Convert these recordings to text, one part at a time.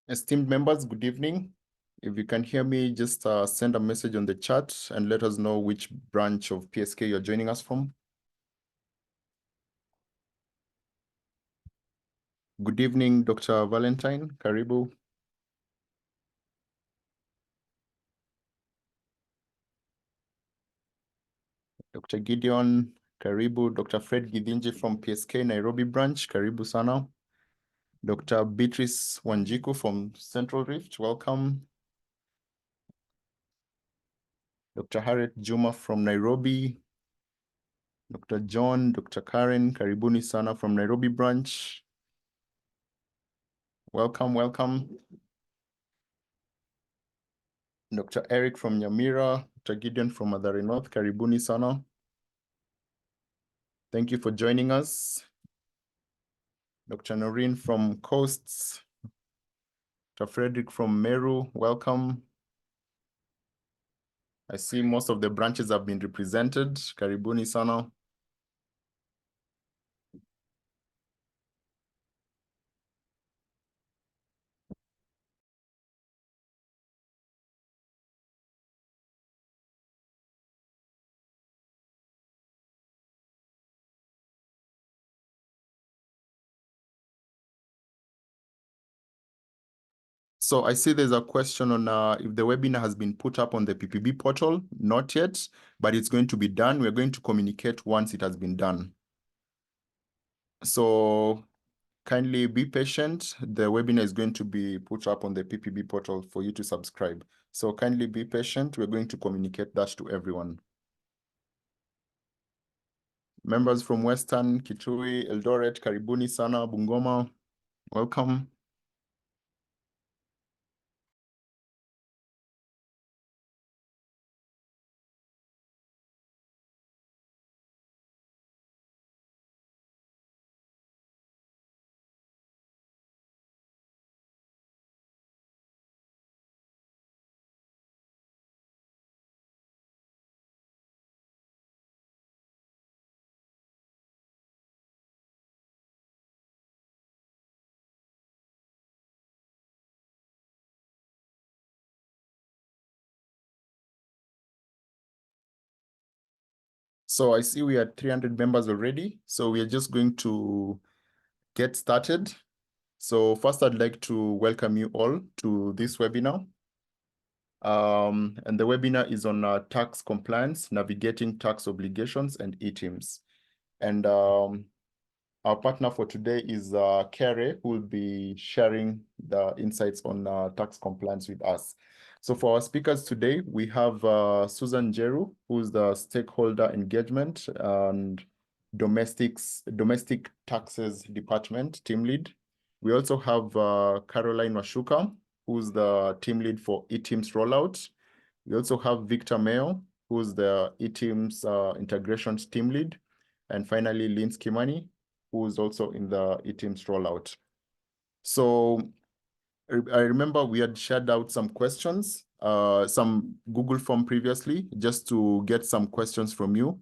Esteemed members, good evening. If you can hear me, just send a message on the chat and let us know which branch of PSK you're joining us from. Good evening, Dr. Valentine. Karibu. Dr. Gideon, Karibu. Dr. Fred Gidinji from PSK Nairobi branch, Karibu sana. Dr. Beatrice Wanjiku from Central Rift, welcome. Dr. Harriet Juma from Nairobi. Dr. John, Dr. Karen, Karibuni sana from Nairobi branch. Welcome, welcome. Dr. Eric from Nyamira, Dr. Gideon from Mathare North, Karibuni sana. Thank you for joining us. Dr. Noreen from Coasts, Dr. Frederick from Meru, welcome. I see most of the branches have been represented. Karibuni sana. So I see there's a question on if the webinar has been put up on the PPB portal. Not yet, but it's going to be done. We're going to communicate once it has been done. So kindly be patient. The webinar is going to be put up on the PPB portal for you to subscribe. So kindly be patient. We're going to communicate that to everyone. Members from Western, Kitui, Eldoret, Karibuni sana, Bungoma, welcome. So I see we are 300 members already. So we are just going to get started. So first, I'd like to welcome you all to this webinar. And the webinar is on tax compliance, navigating tax obligations and eTIMS. And our partner for today is Kere, who will be sharing the insights on tax compliance with us. So for our speakers today, we have Susan Jeru, who's the Stakeholder Engagement and Domestic Taxes Department Team Lead. We also have Caroline Washuka, who's the Team Lead for eTIMS Rollout. We also have Victor Mayo, who's the eTIMS Integrations Team Lead. And finally, Lynn Kimani, who is also in the eTIMS rollout. So I remember we had shared out some questions, some Google form previously, just to get some questions from you.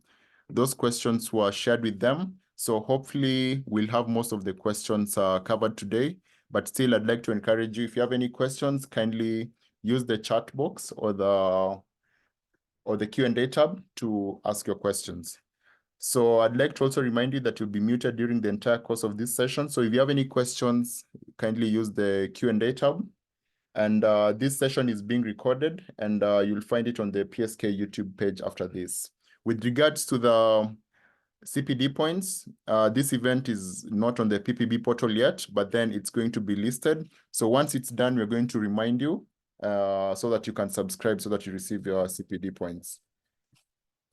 Those questions were shared with them. So hopefully we'll have most of the questions covered today. But still, I'd like to encourage you, if you have any questions, kindly use the chat box or the Q&A tab to ask your questions. So I'd like to also remind you that you'll be muted during the entire course of this session. So if you have any questions, kindly use the Q&A tab. And this session is being recorded, and you'll find it on the PSK YouTube page after this. With regards to the CPD points, this event is not on the PPB portal yet, but then it's going to be listed. So once it's done, we're going to remind you so that you can subscribe so that you receive your CPD points.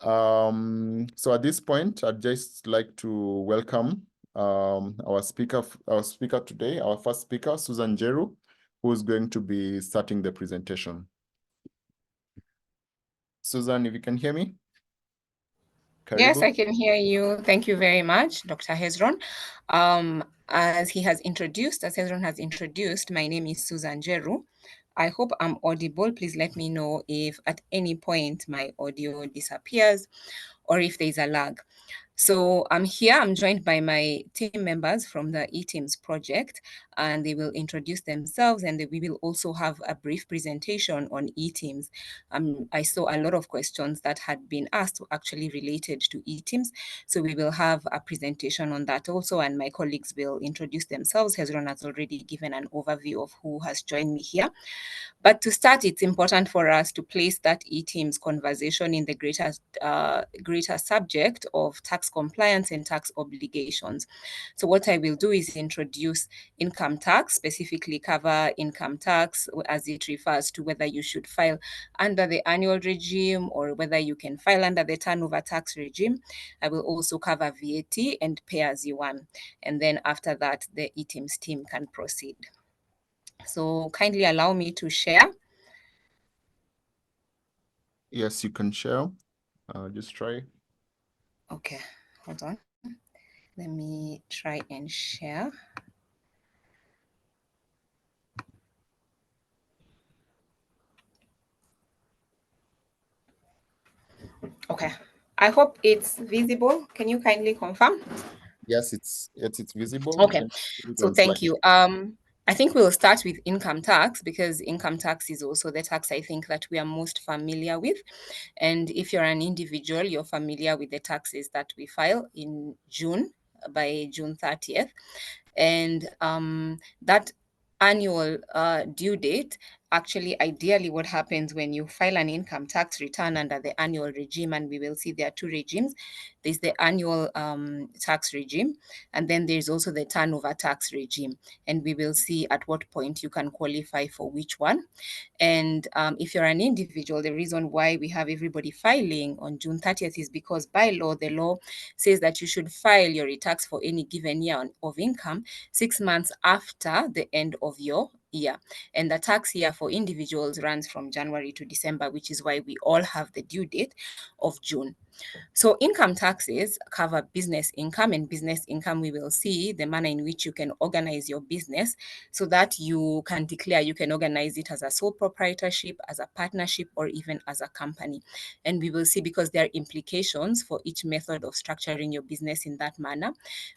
So at this point, I'd just like to welcome our speaker today, our first speaker, Susan Jeru, who's going to be starting the presentation. Susan, if you can hear me. Karibu. Yes, I can hear you. Thank you very much, Dr. Hezron. As Hezron has introduced, my name is Susan Jeru. I hope I'm audible. Please let me know if at any point my audio disappears or if there's a lag. So I'm here, I'm joined by my team members from the eTIMS project, and they will introduce themselves, and we will also have a brief presentation on eTIMS. I saw a lot of questions that had been asked actually related to eTIMS. So we will have a presentation on that also, and my colleagues will introduce themselves. Hezron has already given an overview of who has joined me here. But to start, it's important for us to place that eTIMS conversation in the greater subject of tax compliance and tax obligations. So what I will do is introduce income tax, specifically cover income tax as it refers to whether you should file under the annual regime or whether you can file under the turnover tax regime. I will also cover VAT and pay as you earn. And then after that, the eTIMS team can proceed. So kindly allow me to share. Yes, you can share. Just try. Okay, hold on. Let me try and share. Okay, I hope it's visible. Can you kindly confirm? Yes, it's visible. You Okay, can put it so on thank slide. you. I think we'll start with income tax because income tax is also the tax I think that we are most familiar with. And if you're an individual, you're familiar with the taxes that we file in June by June 30th. And that annual due date, actually, ideally, what happens when you file an income tax return under the annual regime, and we will see there are two regimes. There's the annual tax regime, and then there's also the turnover tax regime. And we will see at what point you can qualify for which one. And if you're an individual, the reason why we have everybody filing on June 30th is because by law, the law says that you should file your returns for any given year of income 6 months after the end of your year. And the tax year for individuals runs from January to December, which is why we all have the due date of June. So income taxes cover business income, and business income, we will see the manner in which you can organize your business so that you can declare, you can organize it as a sole proprietorship, as a partnership, or even as a company. And we will see, because there are implications for each method of structuring your business in that manner.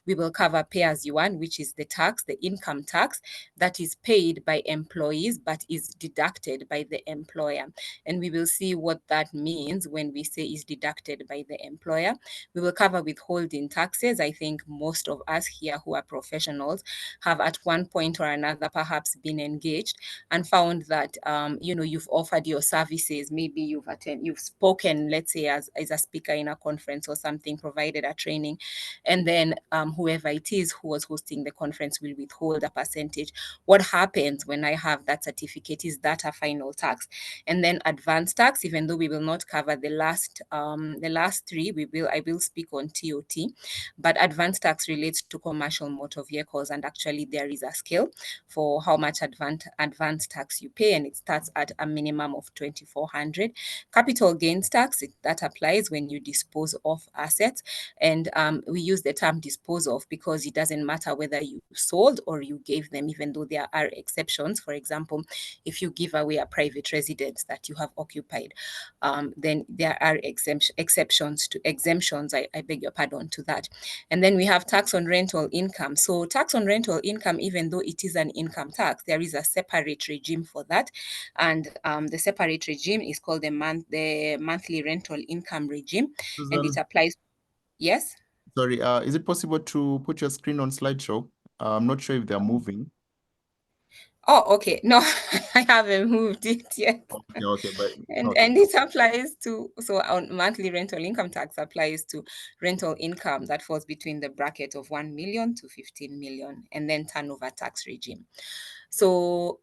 We will cover pay as you earn, which is the tax, the income tax that is paid by employees but is deducted by the employer. And we will see what that means when we say is deducted by the employer. We will cover withholding taxes. I think most of us here who are professionals have at one point or another perhaps been engaged and found that you've offered your services. Maybe you've spoken, let's say, as a speaker in a conference or something, provided a training, and then whoever it is who was hosting the conference will withhold a percentage. What happens when I have that certificate? Is that a final tax? And then advanced tax, even though we will not cover the last three, I will speak on TOT, but advanced tax relates to commercial motor vehicles, and actually there is a scale for how much advanced tax you pay, and it starts at a minimum of 2,400. Capital gains tax, that applies when you dispose of assets, and we use the term dispose of because it doesn't matter whether you sold or you gave them, even though there are exceptions. For example, if you give away a private residence that you have occupied, then there are exemptions, I beg your pardon, to that. And then we have tax on rental income. So tax on rental income, even though it is an income tax, there is a separate regime for that. And the separate regime is called the monthly rental income regime, and it Susan, applies. Yes? sorry, is it possible to put your screen on slideshow? I'm not sure if they're moving. Oh, okay. No, I haven't moved it yet. Okay, but And okay. and it applies to, so on monthly rental income tax applies to rental income that falls between the bracket of 1 million to 15 million, and then turnover tax regime. So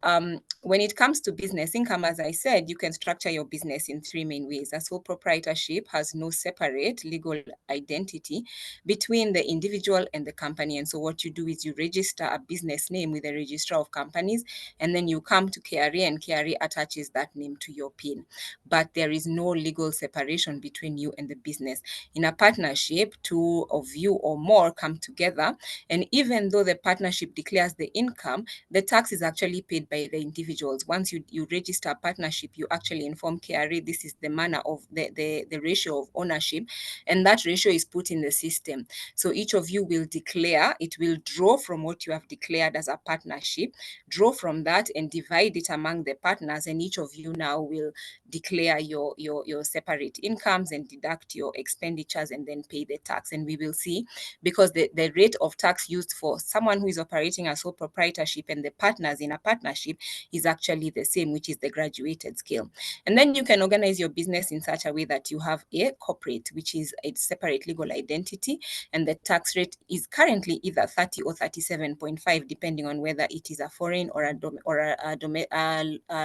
when it comes to business income, as I said, you can structure your business in three main ways. A sole proprietorship has no separate legal identity between the individual and the company. And so what you do is you register a business name with the registrar of companies, and then you come to KRA, and KRA attaches that name to your PIN. But there is no legal separation between you and the business. In a partnership, two of you or more come together, and even though the partnership declares the income, the tax is is actually paid by the individuals. Once you register a partnership, you actually inform KRA this is the manner of the ratio of ownership, and that ratio is put in the system. So each of you will declare, it will draw from what you have declared as a partnership, draw from that and divide it among the partners, and each of you now will declare your separate incomes and deduct your expenditures and then pay the tax. And we will see, because the rate of tax used for someone who is operating a sole proprietorship and the partners in a partnership is actually the same, which is the graduated scale. And then you can organize your business in such a way that you have a corporate, which is a separate legal identity, and the tax rate is currently either 30 or 37.5, depending on whether it is a foreign or a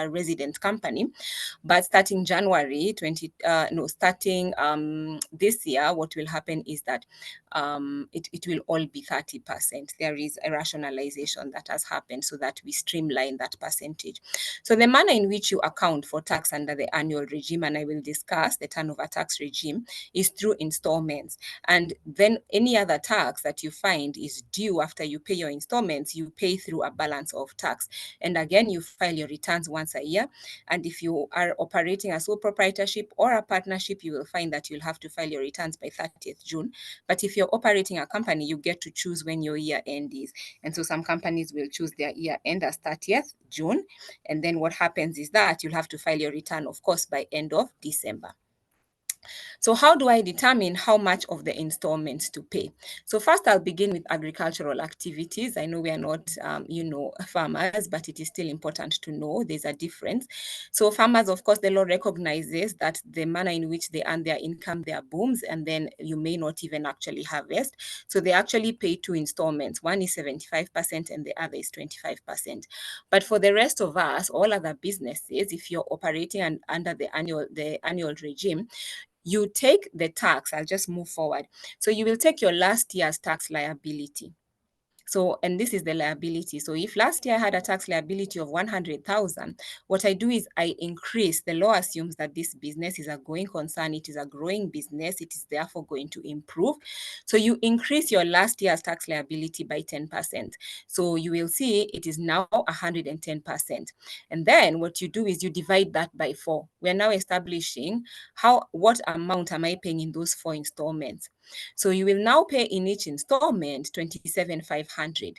resident company. But starting January starting this year, what will happen is that it will all be 30%. There is a rationalization that has happened so that we streamline that percentage. So the manner in which you account for tax under the annual regime, and I will discuss the turnover tax regime, is through installments. And then any other tax that you find is due after you pay your installments, you pay through a balance of tax. And again, you file your returns once a year. And if you are operating a sole proprietorship or a partnership, you will find that you'll have to file your returns by 30th June. But if you're operating a company, you get to choose when your year end is. And so some companies will choose their year end as 30th June. And then what happens is that you'll have to file your return, of course, by end of December. So how do I determine how much of the installments to pay? So first I'll begin with agricultural activities. I know we are not, farmers, but it is still important to know there's a difference. So farmers, of course, the law recognizes that the manner in which they earn their income, their booms, and then you may not even actually harvest. So they actually pay two installments. One is 75% and the other is 25%. But for the rest of us, all other businesses, if you're operating under the annual regime, you take the tax. I'll just move forward. So you will take your last year's tax liability. So, and this is the liability. So if last year I had a tax liability of 100,000, what I do is I increase. The law assumes that this business is a going concern. It is a growing business. It is therefore going to improve. So you increase your last year's tax liability by 10%. So you will see it is now 110%. And then what you do is you divide that by 4. We're now establishing what amount am I paying in those 4 installments. So you will now pay in each installment 27,500.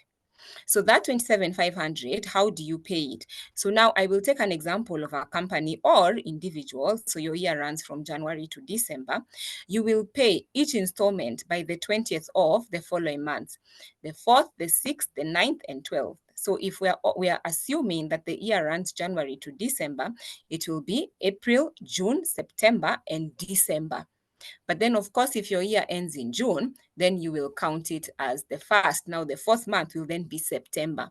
So that 27,500, how do you pay it? So now I will take an example of a company or individual. So your year runs from January to December. You will pay each installment by the 20th of the following months, the 4th, the 6th, the 9th, and 12th. So if we are assuming that the year runs January to December, it will be April, June, September, and December. But then, of course, if your year ends in June, then you will count it as the first. Now, the 4th month will then be September,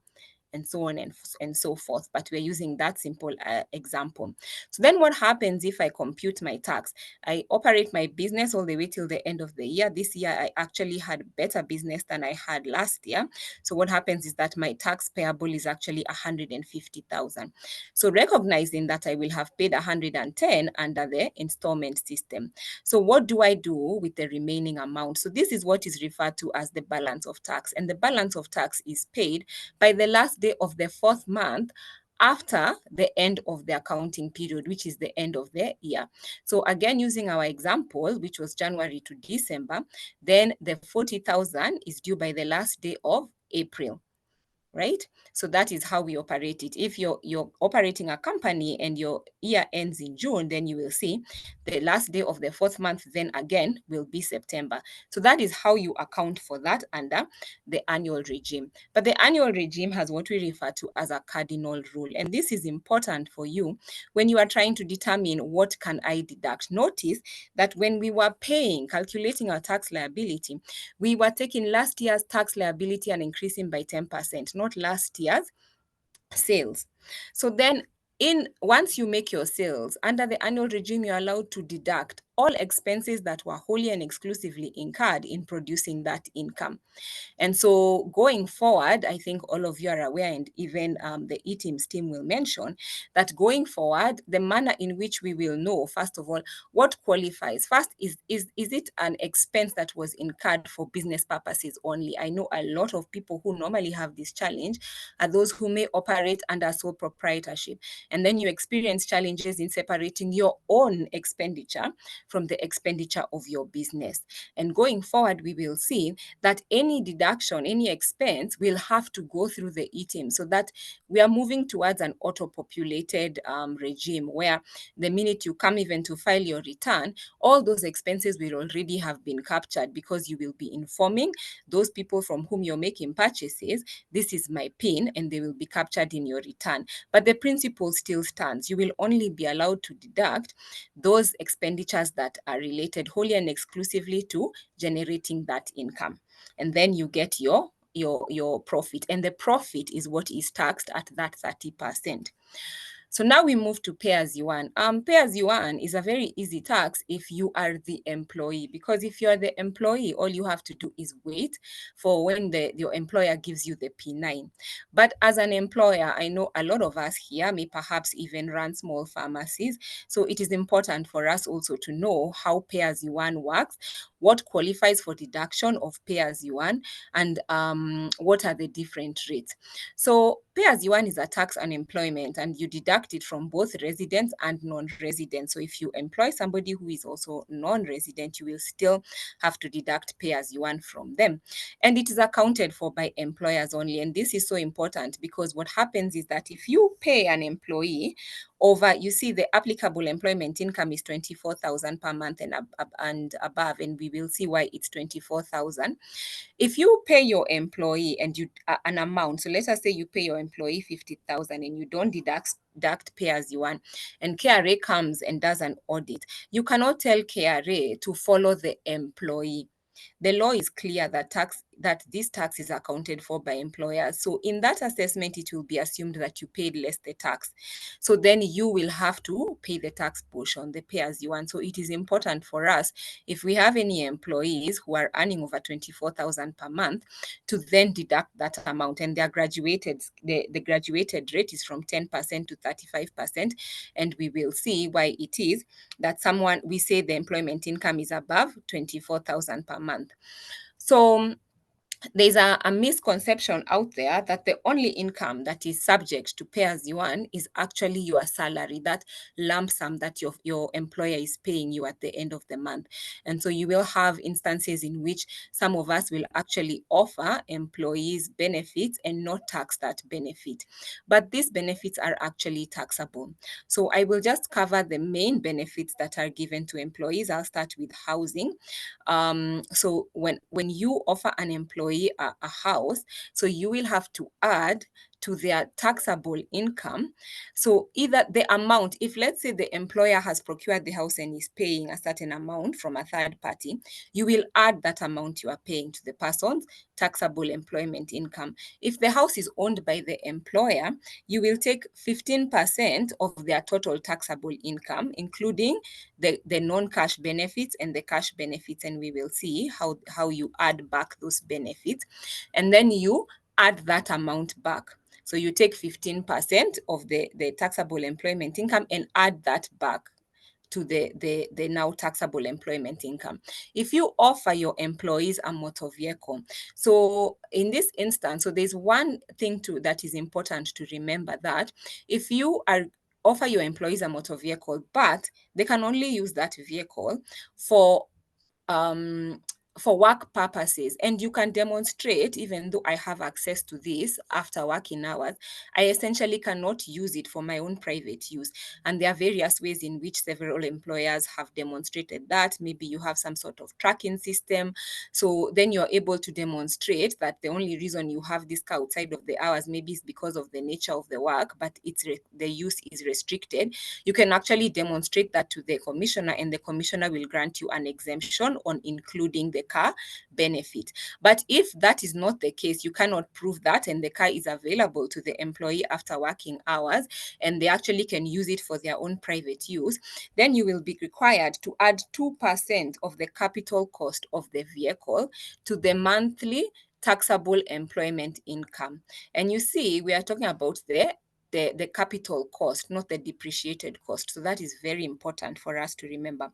and so on and so forth. But we're using that simple example. So then what happens if I compute my tax? I operate my business all the way till the end of the year. This year, I actually had better business than I had last year. So what happens is that my tax payable is actually 150,000. So recognizing that I will have paid 110 under the installment system. So what do I do with the remaining amount? So this is what is referred to as the balance of tax. And the balance of tax is paid by the last day of the 4th month after the end of the accounting period, which is the end of the year. So again, using our example, which was January to December, then the 40,000 is due by the last day of April. Right? So that is how we operate it. If you're operating a company and your year ends in June, then you will see the last day of the 4th month then again will be September. So that is how you account for that under the annual regime. But the annual regime has what we refer to as a cardinal rule. And this is important for you when you are trying to determine what can I deduct. Notice that when we were calculating our tax liability, we were taking last year's tax liability and increasing by 10%, not last year's sales. So then once you make your sales, under the annual regime, you're allowed to deduct all expenses that were wholly and exclusively incurred in producing that income. And so going forward, I think all of you are aware, and even the eTIMS team will mention, that going forward, the manner in which we will know, first of all, what qualifies. First, is it an expense that was incurred for business purposes only? I know a lot of people who normally have this challenge are those who may operate under sole proprietorship. And then you experience challenges in separating your own expenditure from the expenditure of your business. And going forward, we will see that any deduction, any expense will have to go through the eTIMS, so that we are moving towards an auto-populated regime where the minute you come even to file your return, all those expenses will already have been captured, because you will be informing those people from whom you're making purchases, this is my PIN, and they will be captured in your return. But the principle still stands. You will only be allowed to deduct those expenditures that are related wholly and exclusively to generating that income. And then you get your profit, and the profit is what is taxed at that 30%. So now we move to pay as you earn. Pay as you earn is a very easy tax if you are the employee, because if you are the employee, all you have to do is wait for when your employer gives you the P9. But as an employer, I know a lot of us here may perhaps even run small pharmacies. So it is important for us also to know how pay as you earn works, what qualifies for deduction of pay as you earn, and what are the different rates. So pay as you earn is a tax on employment, and you deduct it from both residents and non-residents. So if you employ somebody who is also non-resident, you will still have to deduct pay as you earn from them. And it is accounted for by employers only. And this is so important, because what happens is that if you pay an employee over, you see, the applicable employment income is 24,000 per month and above, and we will see why it's 24,000. If you pay your employee and you an amount, so let us say you pay your employee 50,000 and you don't deduct pay as you earn, and KRA comes and does an audit, you cannot tell KRA to follow the employee. The law is clear that this tax is accounted for by employers. So in that assessment, it will be assumed that you paid less the tax. So then you will have to pay the tax portion, the pay as you earn. So it is important for us, if we have any employees who are earning over 24,000 per month, to then deduct that amount. And the graduated rate is from 10% to 35%. And we will see why it is that we say the employment income is above 24,000 per month. So there's a misconception out there that the only income that is subject to pay as you earn is actually your salary, that lump sum that your employer is paying you at the end of the month. And so you will have instances in which some of us will actually offer employees benefits and not tax that benefit. But these benefits are actually taxable. So I will just cover the main benefits that are given to employees. I'll start with housing. So when you offer an employee a house, so you will have to add to their taxable income. So either the amount, if let's say the employer has procured the house and is paying a certain amount from a third party, you will add that amount you are paying to the person's taxable employment income. If the house is owned by the employer, you will take 15% of their total taxable income, including the non-cash benefits and the cash benefits, and we will see how you add back those benefits. And then you add that amount back. So you take 15% of the taxable employment income and add that back to the now taxable employment income. If you offer your employees a motor vehicle, so in this instance, so there's one thing that is important to remember, that if you offer your employees a motor vehicle, but they can only use that vehicle for work purposes, and you can demonstrate, even though I have access to this after working hours, I essentially cannot use it for my own private use. And there are various ways in which several employers have demonstrated that. Maybe you have some sort of tracking system. So then you're able to demonstrate that the only reason you have this car outside of the hours maybe is because of the nature of the work, but the use is restricted. You can actually demonstrate that to the commissioner, and the commissioner will grant you an exemption on including the car benefit. But if that is not the case, you cannot prove that, and the car is available to the employee after working hours, and they actually can use it for their own private use, then you will be required to add 2% of the capital cost of the vehicle to the monthly taxable employment income. And you see, we are talking about the capital cost, not the depreciated cost. So that is very important for us to remember.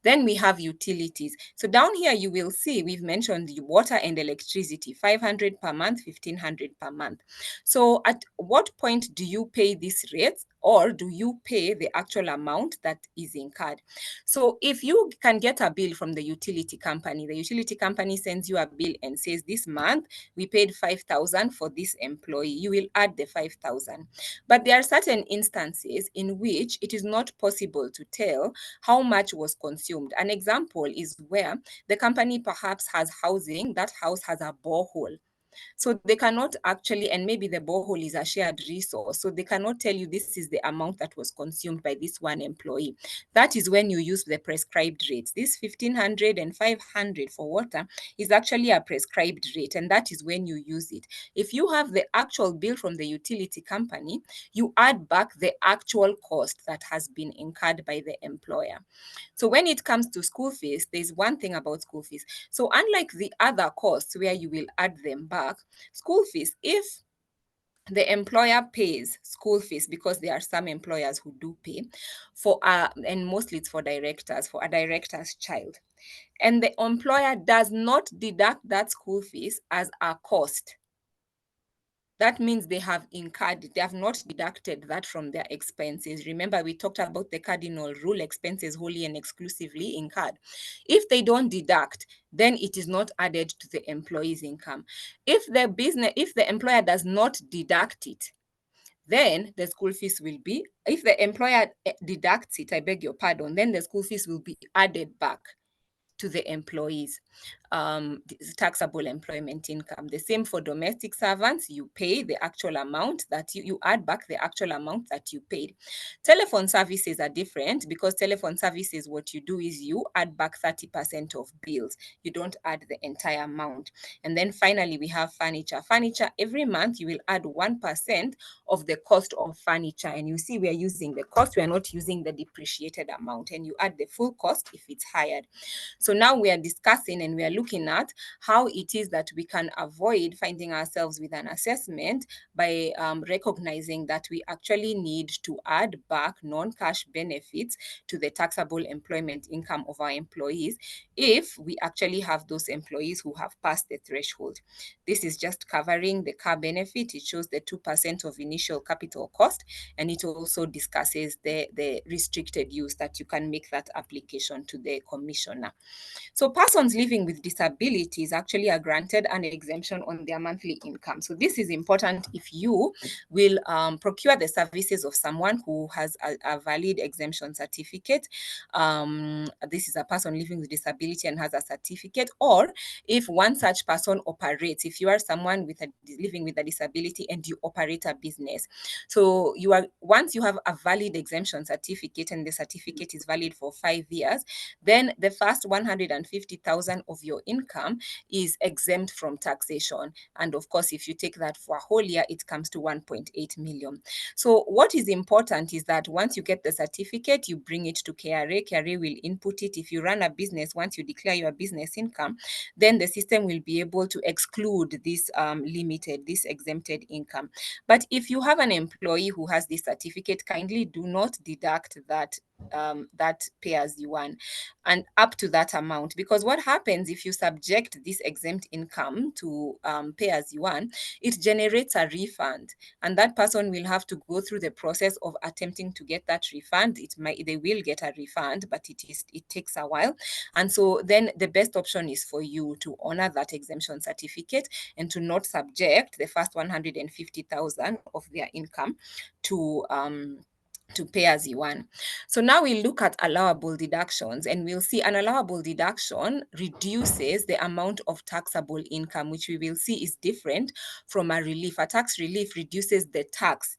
Then we have utilities. So down here, you will see we've mentioned the water and electricity, 500 per month, 1500 per month. So at what point do you pay these rates, or do you pay the actual amount that is incurred? So if you can get a bill from the utility company sends you a bill and says, this month we paid 5,000 for this employee, you will add the 5,000. But there are certain instances in which it is not possible to tell how much was consumed. An example is where the company perhaps has housing, that house has a borehole. So they cannot actually, and maybe the borehole is a shared resource, so they cannot tell you this is the amount that was consumed by this one employee. That is when you use the prescribed rates. This 1,500 and 500 for water is actually a prescribed rate, and that is when you use it. If you have the actual bill from the utility company, you add back the actual cost that has been incurred by the employer. So when it comes to school fees, there's one thing about school fees. So unlike the other costs where you will add them back, school fees, if the employer pays school fees, because there are some employers who do pay for, and mostly it's for directors, for a director's child, and the employer does not deduct that school fees as a cost, that means they have not deducted that from their expenses. Remember, we talked about the cardinal rule, expenses wholly and exclusively incurred. If they don't deduct, then it is not added to the employee's income. If the employer does not deduct it, then the school fees will be, if the employer deducts it, I beg your pardon, then the school fees will be added back to the employees' taxable employment income. The same for domestic servants. You pay the actual amount that you add back the actual amount that you paid. Telephone services are different, because telephone services, what you do is you add back 30% of bills. You don't add the entire amount. And then finally, we have furniture. Furniture, every month you will add 1% of the cost of furniture. And you see, we are using the cost, we are not using the depreciated amount, and you add the full cost if it's hired. So now we are discussing and we are looking at how it is that we can avoid finding ourselves with an assessment by recognizing that we actually need to add back non-cash benefits to the taxable employment income of our employees if we actually have those employees who have passed the threshold. This is just covering the car benefit. It shows the 2% of initial capital cost, and it also discusses the restricted use that you can make that application to the commissioner. So persons living with disabilities actually are granted an exemption on their monthly income. So this is important if you will procure the services of someone who has a valid exemption certificate. This is a person living with disability and has a certificate, or if one such person operates, if you are someone living with a disability and you operate a business. So once you have a valid exemption certificate, and the certificate is valid for 5 years, then the first 150,000 of your income is exempt from taxation. And of course, if you take that for a whole year, it comes to 1.8 million. So what is important is that once you get the certificate, you bring it to KRA. KRA will input it. If you run a business, once you declare your business income, then the system will be able to exclude this this exempted income. But if you have an employee who has this certificate, kindly do not deduct that pay as you earn and up to that amount, because what happens if you subject this exempt income to pay as you earn, it generates a refund, and that person will have to go through the process of attempting to get that refund. They will get a refund, but it takes a while. And so then the best option is for you to honor that exemption certificate and to not subject the first 150,000 of their income to pay as you earn. So now we look at allowable deductions, and we'll see an allowable deduction reduces the amount of taxable income, which we will see is different from a relief. A tax relief reduces the tax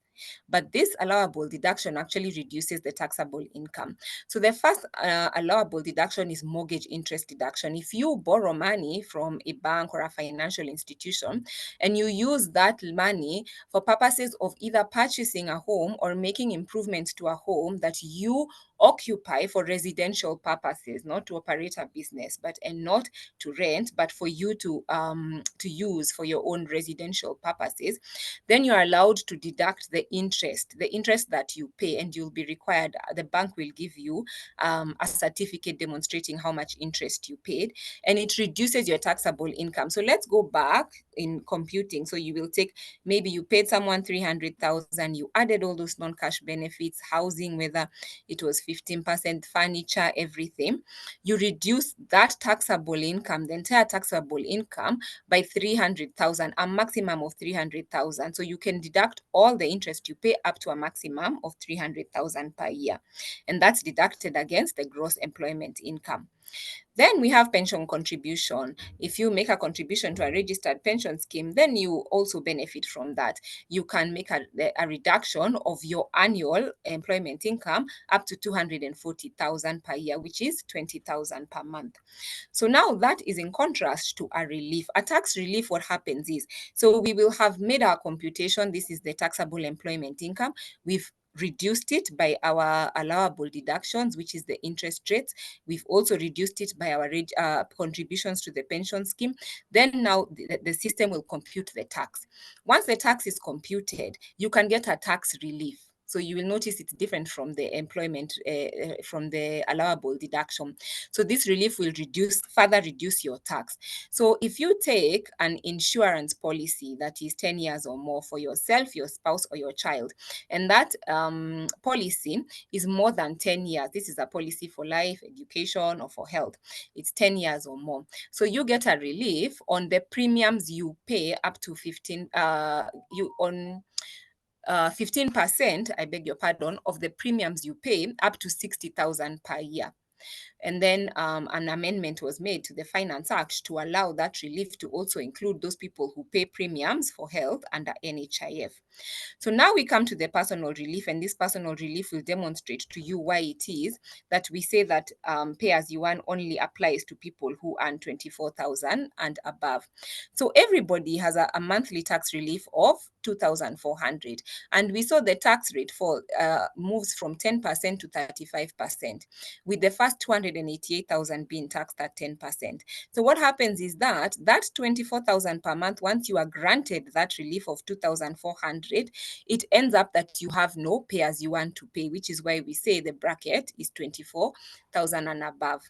But this allowable deduction actually reduces the taxable income. So the first allowable deduction is mortgage interest deduction. If you borrow money from a bank or a financial institution and you use that money for purposes of either purchasing a home or making improvements to a home that you occupy for residential purposes, not to operate a business, but and not to rent, but for you to use for your own residential purposes, then you are allowed to deduct the interest that you pay, and you'll be required. The bank will give you a certificate demonstrating how much interest you paid, and it reduces your taxable income. So let's go back in computing. So you will take, maybe you paid someone 300,000, you added all those non-cash benefits, housing, whether it was 15%, furniture, everything. You reduce that taxable income, the entire taxable income, by 300,000, a maximum of 300,000. So you can deduct all the interest you pay up to a maximum of 300,000 per year. And that's deducted against the gross employment income. Then we have pension contribution. If you make a contribution to a registered pension scheme, then you also benefit from that. You can make a reduction of your annual employment income up to 240,000 per year, which is 20,000 per month. So now that is in contrast to a relief. A tax relief, what happens is, so we will have made our computation. This is the taxable employment income. We've reduced it by our allowable deductions, which is the interest rates. We've also reduced it by our contributions to the pension scheme. Then now the system will compute the tax. Once the tax is computed, you can get a tax relief. So you will notice it's different from the employment, from the allowable deduction. So this relief will further reduce your tax. So if you take an insurance policy that is 10 years or more for yourself, your spouse, or your child, and that policy is more than 10 years, this is a policy for life, education, or for health, it's 10 years or more. So you get a relief on the premiums you pay up to 15%, I beg your pardon, of the premiums you pay up to 60,000 per year. And then an amendment was made to the Finance Act to allow that relief to also include those people who pay premiums for health under NHIF. So now we come to the personal relief, and this personal relief will demonstrate to you why it is that we say that pay as you earn only applies to people who earn 24,000 and above. So everybody has a monthly tax relief of 2,400, and we saw the tax rate fall moves from 10% to 35%, with the first 288,000 being taxed at 10%. So what happens is that 24,000 per month, once you are granted that relief of 2,400, it ends up that you have no pay as you earn to pay, which is why we say the bracket is 24,000 and above.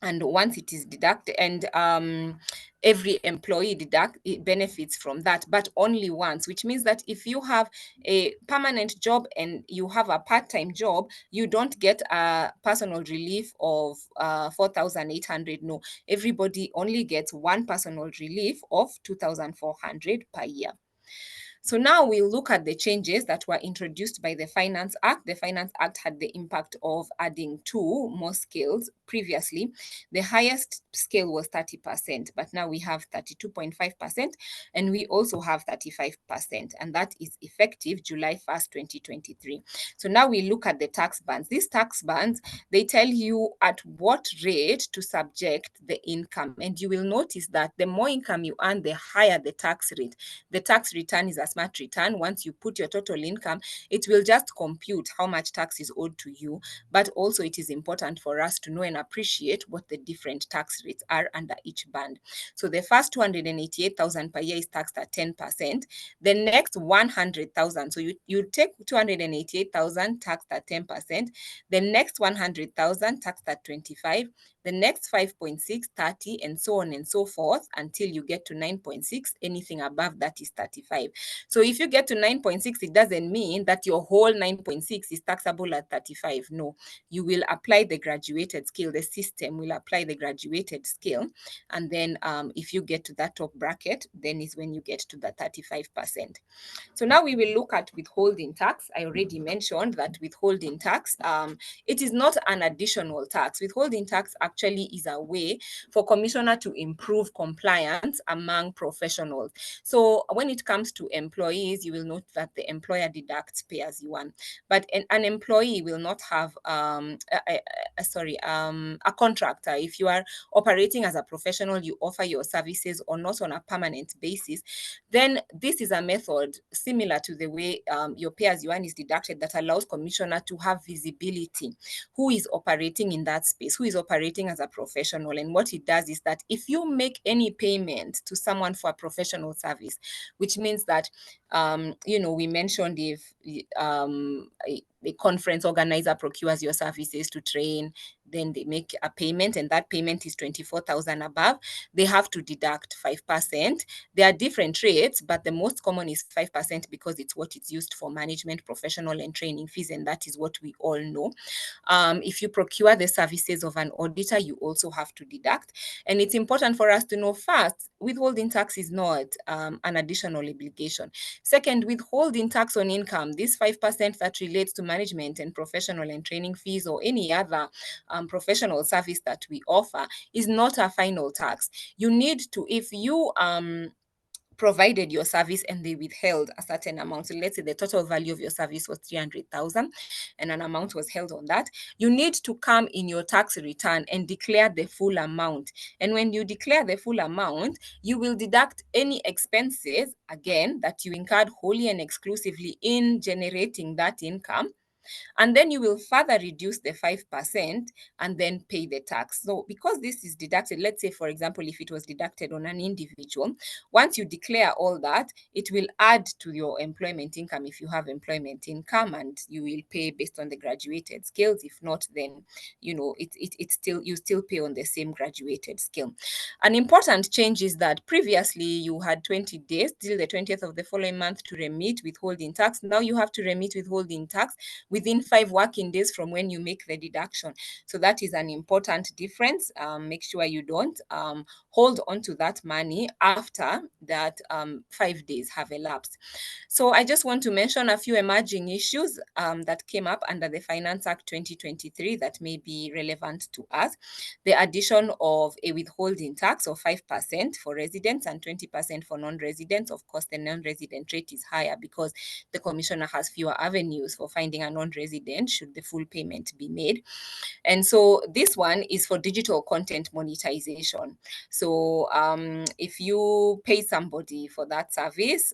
And once it is deducted, and every employee benefits from that, but only once, which means that if you have a permanent job and you have a part-time job, you don't get a personal relief of 4,800. No, everybody only gets one personal relief of 2,400 per year. So now we'll look at the changes that were introduced by the Finance Act. The Finance Act had the impact of adding 2 more scales. Previously, the highest scale was 30%, but now we have 32.5%, and we also have 35%, and that is effective July 1st, 2023. So now we look at the tax bands. These tax bands, they tell you at what rate to subject the income, and you will notice that the more income you earn, the higher the tax rate. The tax return is a smart return. Once you put your total income, it will just compute how much tax is owed to you. But also it is important for us to know and appreciate what the different tax rates are under each band. So the first 288,000 per year is taxed at 10%. The next 100,000, so you take 288,000 taxed at 10%. The next 100,000 taxed at 25%. The next 5.6, 30, and so on and so forth until you get to 9.6. Anything above that is 35. So if you get to 9.6, it doesn't mean that your whole 9.6 is taxable at 35. No, you will apply the graduated scale. The system will apply the graduated scale. And then if you get to that top bracket, then is when you get to the 35%. So now we will look at withholding tax. I already mentioned that withholding tax, it is not an additional tax. Withholding tax actually is a way for commissioner to improve compliance among professionals. So when it comes to employees, you will note that the employer deducts pay as you earn, but an employee will not have a contractor. If you are operating as a professional, you offer your services or not on a permanent basis, then this is a method similar to the way your pay as you earn is deducted that allows commissioner to have visibility who is operating in that space, who is operating as a professional. And what it does is that if you make any payment to someone for a professional service, which means that we mentioned if a conference organizer procures your services to train, then they make a payment and that payment is 24,000 above, they have to deduct 5%. There are different rates, but the most common is 5% because it's what is used for management, professional and training fees, and that is what we all know. If you procure the services of an auditor, you also have to deduct. And it's important for us to know, first, withholding tax is not an additional obligation. Second, withholding tax on income, this 5% that relates to management and professional and training fees or any other professional service that we offer, is not a final tax. You need to, if you provided your service and they withheld a certain amount. So let's say the total value of your service was 300,000 and an amount was held on that. You need to come in your tax return and declare the full amount. And when you declare the full amount, you will deduct any expenses, again, that you incurred wholly and exclusively in generating that income. And then you will further reduce the 5% and then pay the tax. So because this is deducted, let's say, for example, if it was deducted on an individual, once you declare all that, it will add to your employment income if you have employment income, and you will pay based on the graduated scales. If not, then you still pay on the same graduated scale. An important change is that previously you had 20 days till the 20th of the following month to remit withholding tax. Now you have to remit withholding tax within 5 working days from when you make the deduction. So that is an important difference. Make sure you don't hold on to that money after that 5 days have elapsed. So I just want to mention a few emerging issues that came up under the Finance Act 2023 that may be relevant to us. The addition of a withholding tax of 5% for residents and 20% for non-residents. Of course, the non-resident rate is higher because the commissioner has fewer avenues for finding a non-resident should the full payment be made. And so this one is for digital content monetization. So if you pay somebody for that service,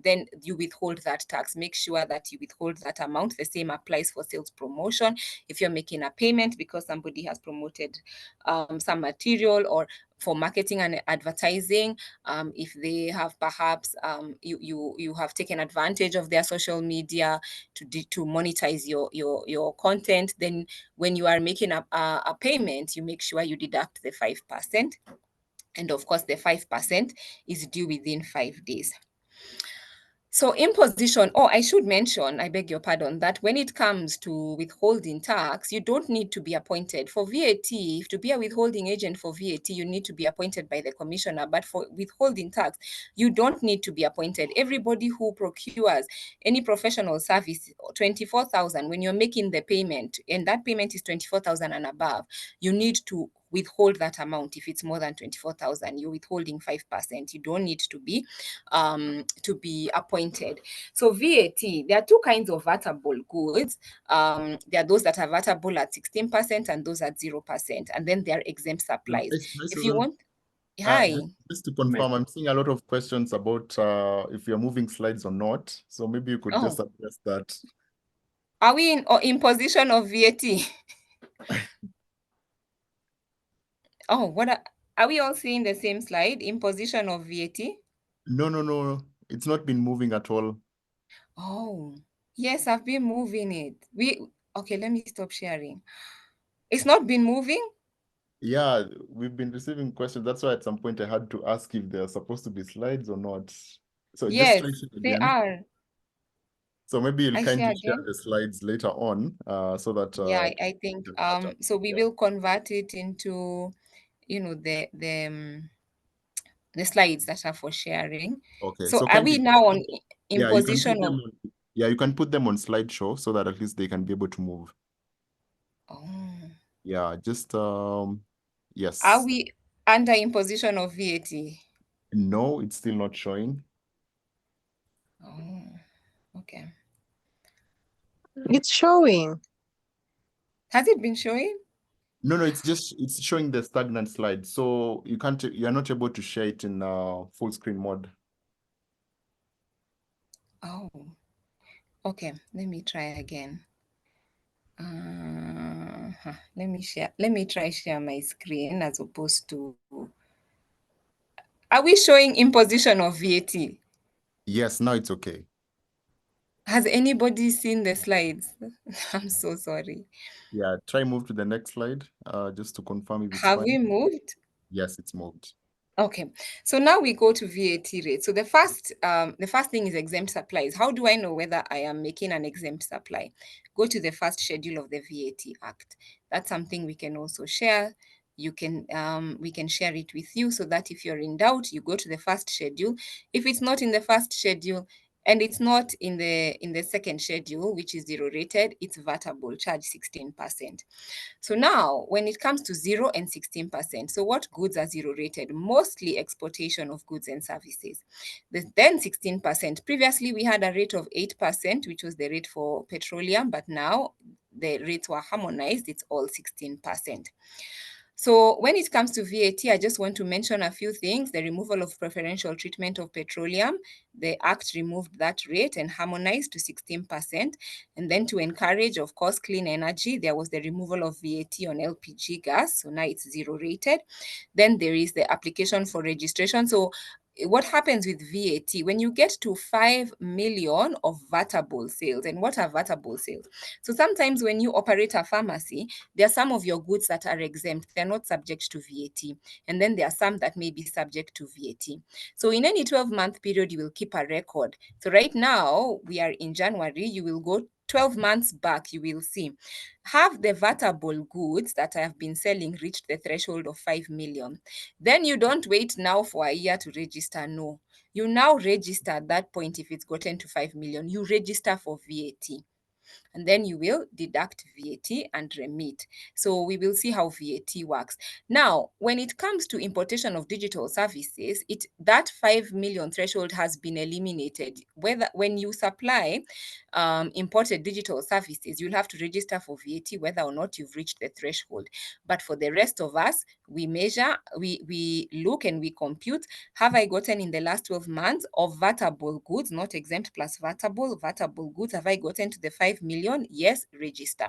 then you withhold that tax. Make sure that you withhold that amount. The same applies for sales promotion. If you're making a payment because somebody has promoted some material, or for marketing and advertising, if they have perhaps you have taken advantage of their social media to monetize your content, then when you are making a payment, you make sure you deduct the 5%. And of course, the 5% is due within 5 days. So imposition, I should mention, I beg your pardon, that when it comes to withholding tax, you don't need to be appointed. For VAT, to be a withholding agent for VAT, you need to be appointed by the commissioner. But for withholding tax, you don't need to be appointed. Everybody who procures any professional service, 24,000, when you're making the payment, and that payment is 24,000 and above, you need to withhold that amount. If it's more than 24,000, you're withholding 5%. You don't need to be appointed. So VAT, there are two kinds of vatable goods. There are those that are vatable at 16% and those at 0%, and then there are exempt supplies. Hi, If you Susan. want, hi. Just to confirm, I'm seeing a lot of questions about if you're moving slides or not. So maybe you could just Oh, address that. are we in imposition of VAT? Oh, are we all seeing the same slide? Imposition of VAT? No. It's not been moving at all. Oh, yes, I've been moving it. Okay, let me stop sharing. It's not been moving? Yeah, we've been receiving questions. That's why at some point I had to ask if they're supposed to be slides or not. So just try Yes, it they again. are. So maybe you'll I share kindly share again. the slides later on, so that Yeah, I we think can catch up. so we Yeah. will convert it into, the slides that are for sharing. Okay. So So are we kindly, now on yeah, you can put imposition them of on. Yeah, you can put them on slideshow so that at least they can be able to move. oh Yeah, just Yes. Are we under imposition of VAT? No, it's still not showing. Oh, okay. It's showing. Has it been showing? No, it's showing the stagnant slide. So you're not able to share it in full screen mode. Oh, okay. Let me try again. Let me try share my screen as opposed to. Are we showing imposition of VAT? Yes, now it's okay. Has anybody seen the slides? I'm so sorry. Yeah, try move to the next slide, just to confirm if it's Have fine. we moved? Yes, it's moved. Okay, so now we go to VAT rate. So the first thing is exempt supplies. How do I know whether I am making an exempt supply? Go to the first schedule of the VAT Act. That's something we can also share. We can share it with you so that if you're in doubt, you go to the first schedule. If it's not in the first schedule and it's not in the second schedule, which is zero rated, it's vatable, charge 16%. So now, when it comes to 0 and 16%, so what goods are zero rated? Mostly exportation of goods and services. Then 16%. Previously, we had a rate of 8%, which was the rate for petroleum, but now the rates were harmonized. It's all 16%. So when it comes to VAT, I just want to mention a few things. The removal of preferential treatment of petroleum, the Act removed that rate and harmonized to 16%. And then to encourage, of course, clean energy, there was the removal of VAT on LPG gas. So now it's zero rated. Then there is the application for registration. So what happens with VAT when you get to 5 million of vatable sales? And what are vatable sales? So sometimes when you operate a pharmacy, there are some of your goods that are exempt. They're not subject to VAT. And then there are some that may be subject to VAT. So in any 12-month period, you will keep a record. So right now, we are in January, you will go 12 months back, you will see. Have the vatable goods that I have been selling reached the threshold of 5 million? Then you don't wait now for a year to register. No. You now register at that point if it's gotten to 5 million. You register for VAT. And then you will deduct VAT and remit. So we will see how VAT works. Now, when it comes to importation of digital services, that 5 million threshold has been eliminated. When you supply imported digital services, you'll have to register for VAT whether or not you've reached the threshold. But for the rest of us, we measure, we look and we compute, have I gotten in the last 12 months of vatable goods, not exempt plus vatable goods, have I gotten to the 5 million? Yes, register.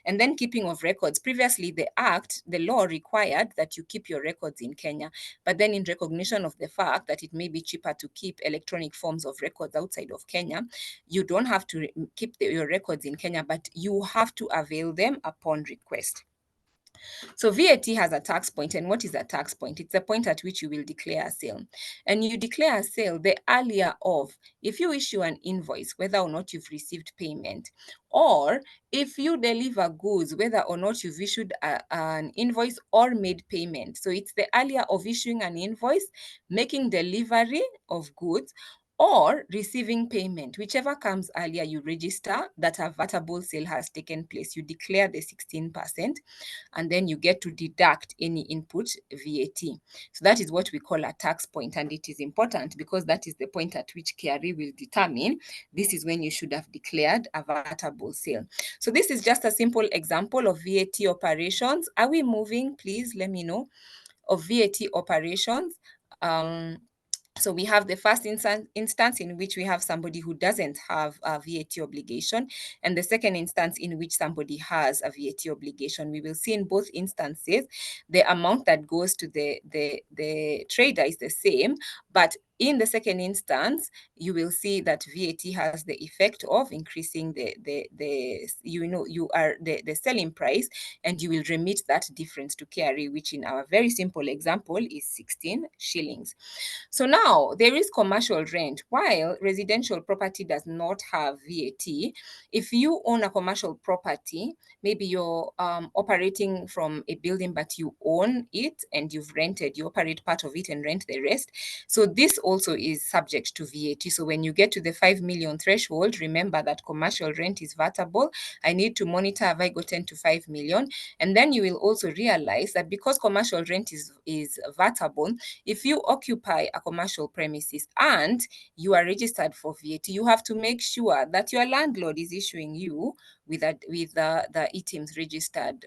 And then keeping of records. Previously, the law required that you keep your records in Kenya. But then in recognition of the fact that it may be cheaper to keep electronic forms of records outside of Kenya, you don't have to keep your records in Kenya, but you have to avail them upon request. So VAT has a tax point. And what is a tax point? It's the point at which you will declare a sale. And you declare a sale the earlier of, if you issue an invoice, whether or not you've received payment, or if you deliver goods, whether or not you've issued an invoice or made payment. So it's the earlier of issuing an invoice, making delivery of goods, or receiving payment. Whichever comes earlier, you register that a vatable sale has taken place. You declare the 16%, and then you get to deduct any input VAT. So that is what we call a tax point, and it is important because that is the point at which KRA will determine this is when you should have declared a vatable sale. So this is just a simple example of VAT operations. Are we moving? Please let me know. Of VAT operations. So we have the first instance in which we have somebody who doesn't have a VAT obligation, and the second instance in which somebody has a VAT obligation. We will see in both instances the amount that goes to the trader is the same, but in the second instance, you will see that VAT has the effect of increasing the selling price, and you will remit that difference to KRA, which in our very simple example is 16 shillings. So now there is commercial rent. While residential property does not have VAT, if you own a commercial property, maybe you're operating from a building, but you own it and you've rented, you operate part of it and rent the rest. So this also is subject to VAT. So when you get to the 5 million threshold, remember that commercial rent is vatable. I need to monitor, have I gotten to 5 million? And then you will also realize that because commercial rent is vatable, if you occupy a commercial premises and you are registered for VAT, you have to make sure that your landlord is issuing you with the eTIMS registered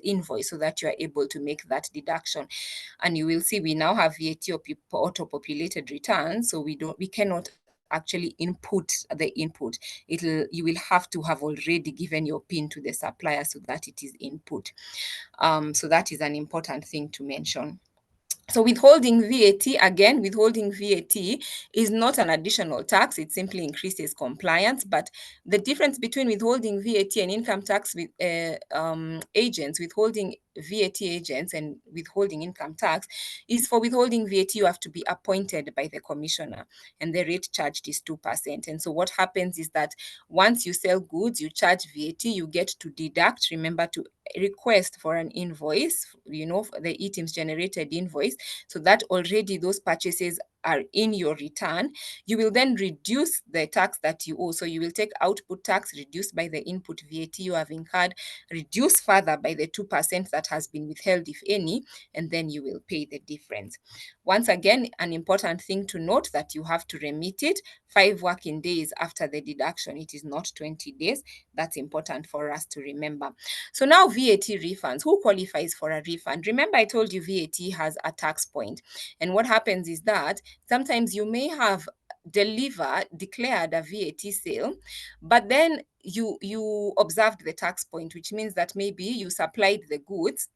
invoice, so that you are able to make that deduction. And you will see we now have VAT auto-populated returns, so we cannot actually input the input. You will have to have already given your PIN to the supplier so that it is input. So that is an important thing to mention. So withholding VAT, again, withholding VAT is not an additional tax. It simply increases compliance. But the difference between withholding VAT and income tax with agents, withholding VAT agents and withholding income tax, is for withholding VAT, you have to be appointed by the commissioner, and the rate charged is 2%. And so what happens is that once you sell goods, you charge VAT, you get to deduct. Remember to request for an invoice, the eTIMS generated invoice, so that already those purchases are in your return. You will then reduce the tax that you owe. So you will take output tax reduced by the input VAT you have incurred, reduce further by the 2% that has been withheld, if any, and then you will pay the difference. Once again, an important thing to note that you have to remit it 5 working days after the deduction. It is not 20 days. That's important for us to remember. So now VAT refunds. Who qualifies for a refund? Remember, I told you VAT has a tax point. And what happens is that sometimes you may have declared a VAT sale, but then you observed the tax point, which means that maybe you supplied the goods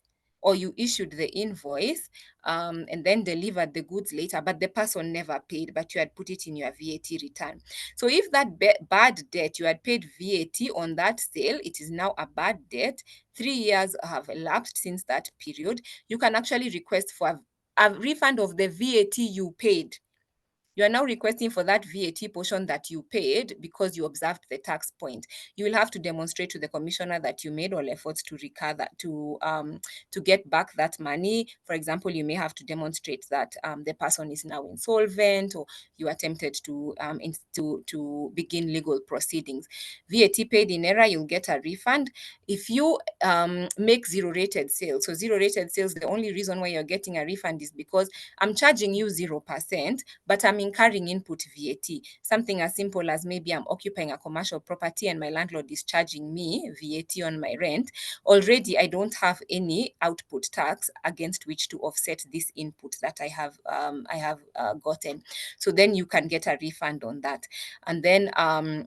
or you issued the invoice and then delivered the goods later, but the person never paid, but you had put it in your VAT return. So if that bad debt, you had paid VAT on that sale, it is now a bad debt, 3 years have elapsed since that period, you can actually request for a refund of the VAT you paid. You are now requesting for that VAT portion that you paid because you observed the tax point. You will have to demonstrate to the commissioner that you made all efforts to recover, to get back that money. For example, you may have to demonstrate that the person is now insolvent, or you attempted to begin legal proceedings. VAT paid in error, you'll get a refund. If you make zero-rated sales, so zero-rated sales, the only reason why you're getting a refund is because I'm charging you 0%, but I'm incurring input VAT. Something as simple as maybe I'm occupying a commercial property and my landlord is charging me VAT on my rent. Already, I don't have any output tax against which to offset this input that I have gotten. So then you can get a refund on that. And then,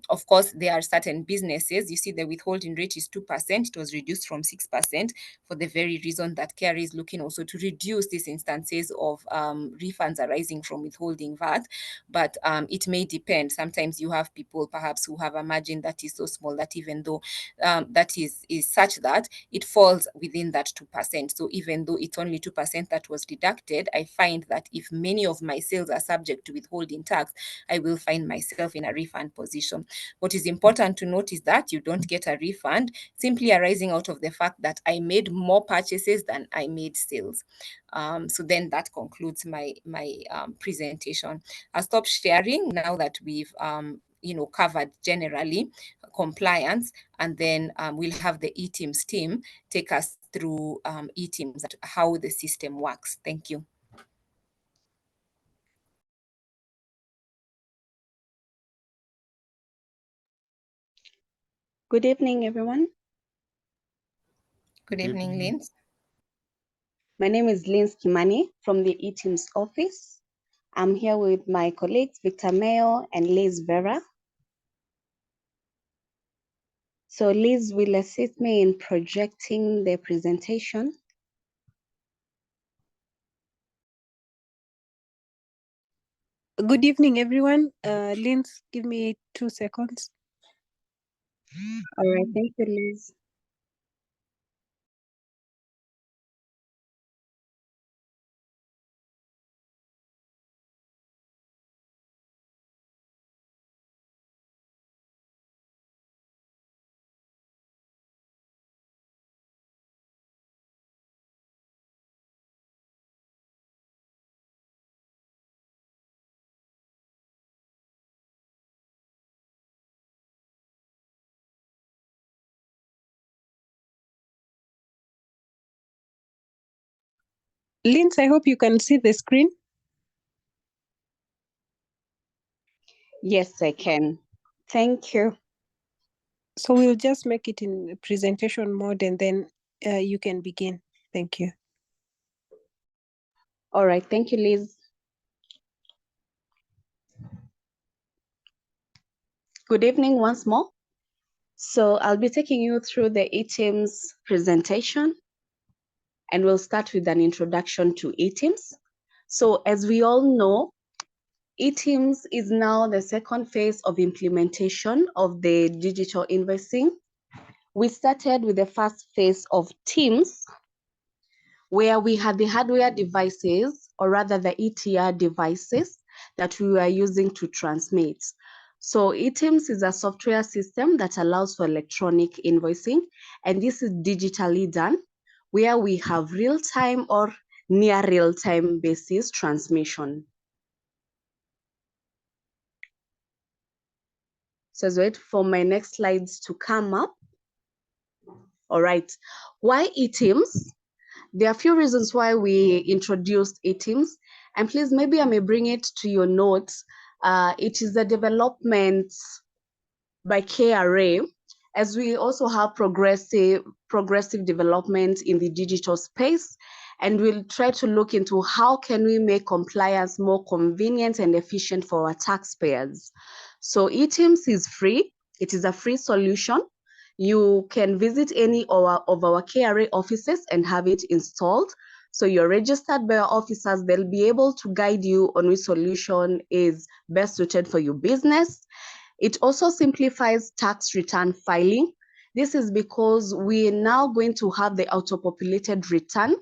of course, there are certain businesses. You see, the withholding rate is 2%. It was reduced from 6% for the very reason that KRA is looking also to reduce these instances of refunds arising from withholding VAT. But it may depend. Sometimes you have people perhaps who have a margin that is so small that even though that is such that it falls within that 2%. So even though it's only 2% that was deducted, I find that if many of my sales are subject to withholding tax, I will find myself in a refund position. What is important to note is that you don't get a refund simply arising out of the fact that I made more purchases than I made sales. So then that concludes my presentation. I'll stop sharing now that we've covered generally compliance, and then we'll have the eTIMS team take us through eTIMS, how the system works. Thank you. Good evening, everyone. Good evening, Linz. My name is Linz Kimani from the eTIMS office. I'm here with my colleagues, Victor Mayo and Liz Vera. So Liz will assist me in projecting the presentation. Good evening, everyone. Linz, give me 2 seconds. All right, thank you, Liz. Linz, I hope you can see the screen. Yes, I can. Thank you. So we'll just make it in presentation mode and then you can begin. Thank you. All right, thank you, Liz. Good evening once more. So I'll be taking you through the eTIMS presentation, and we'll start with an introduction to eTIMS. So as we all know, eTIMS is now the second phase of implementation of the digital invoicing. We started with the first phase of TIMS, where we had the hardware devices, or rather the ETR devices that we were using to transmit. So eTIMS is a software system that allows for electronic invoicing, and this is digitally done, where we have real-time or near real-time basis transmission. So let's wait for my next slides to come up. All right, why eTIMS? There are a few reasons why we introduced eTIMS, and please, maybe I may bring it to your notes. It is a development by KRA, as we also have progressive development in the digital space, and we'll try to look into how can we make compliance more convenient and efficient for our taxpayers. So eTIMS is free. It is a free solution. You can visit any of our KRA offices and have it installed. So you're registered by our officers. They'll be able to guide you on which solution is best suited for your business. It also simplifies tax return filing. This is because we are now going to have the auto-populated return.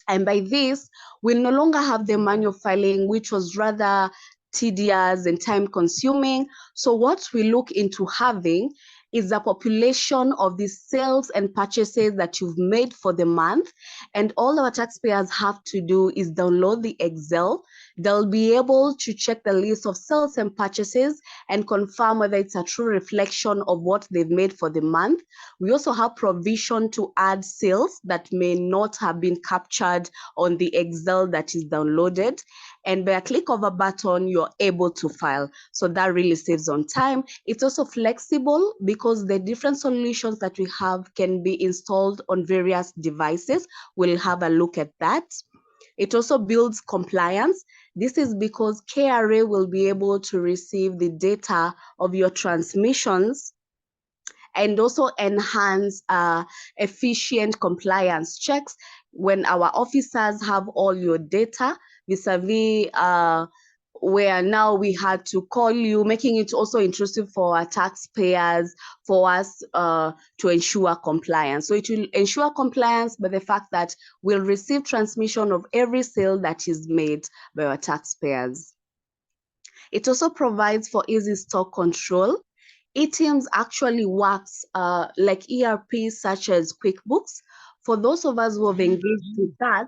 And by this, we'll no longer have the manual filing, which was rather tedious and time consuming. So what we look into having is the population of the sales and purchases that you've made for the month. And all our taxpayers have to do is download the Excel. They'll be able to check the list of sales and purchases and confirm whether it's a true reflection of what they've made for the month. We also have provision to add sales that may not have been captured on the Excel that is downloaded. And by a click of a button, you're able to file. So that really saves on time. It's also flexible because the different solutions that we have can be installed on various devices. We'll have a look at that. It also builds compliance. This is because KRA will be able to receive the data of your transmissions and also enhance efficient compliance checks when our officers have all your data vis-a-vis where now we had to call you, making it also intrusive for our taxpayers, for us to ensure compliance. So it will ensure compliance by the fact that we'll receive transmission of every sale that is made by our taxpayers. It also provides for easy stock control. eTIMS actually works like ERPs such as QuickBooks. For those of us who have engaged with that,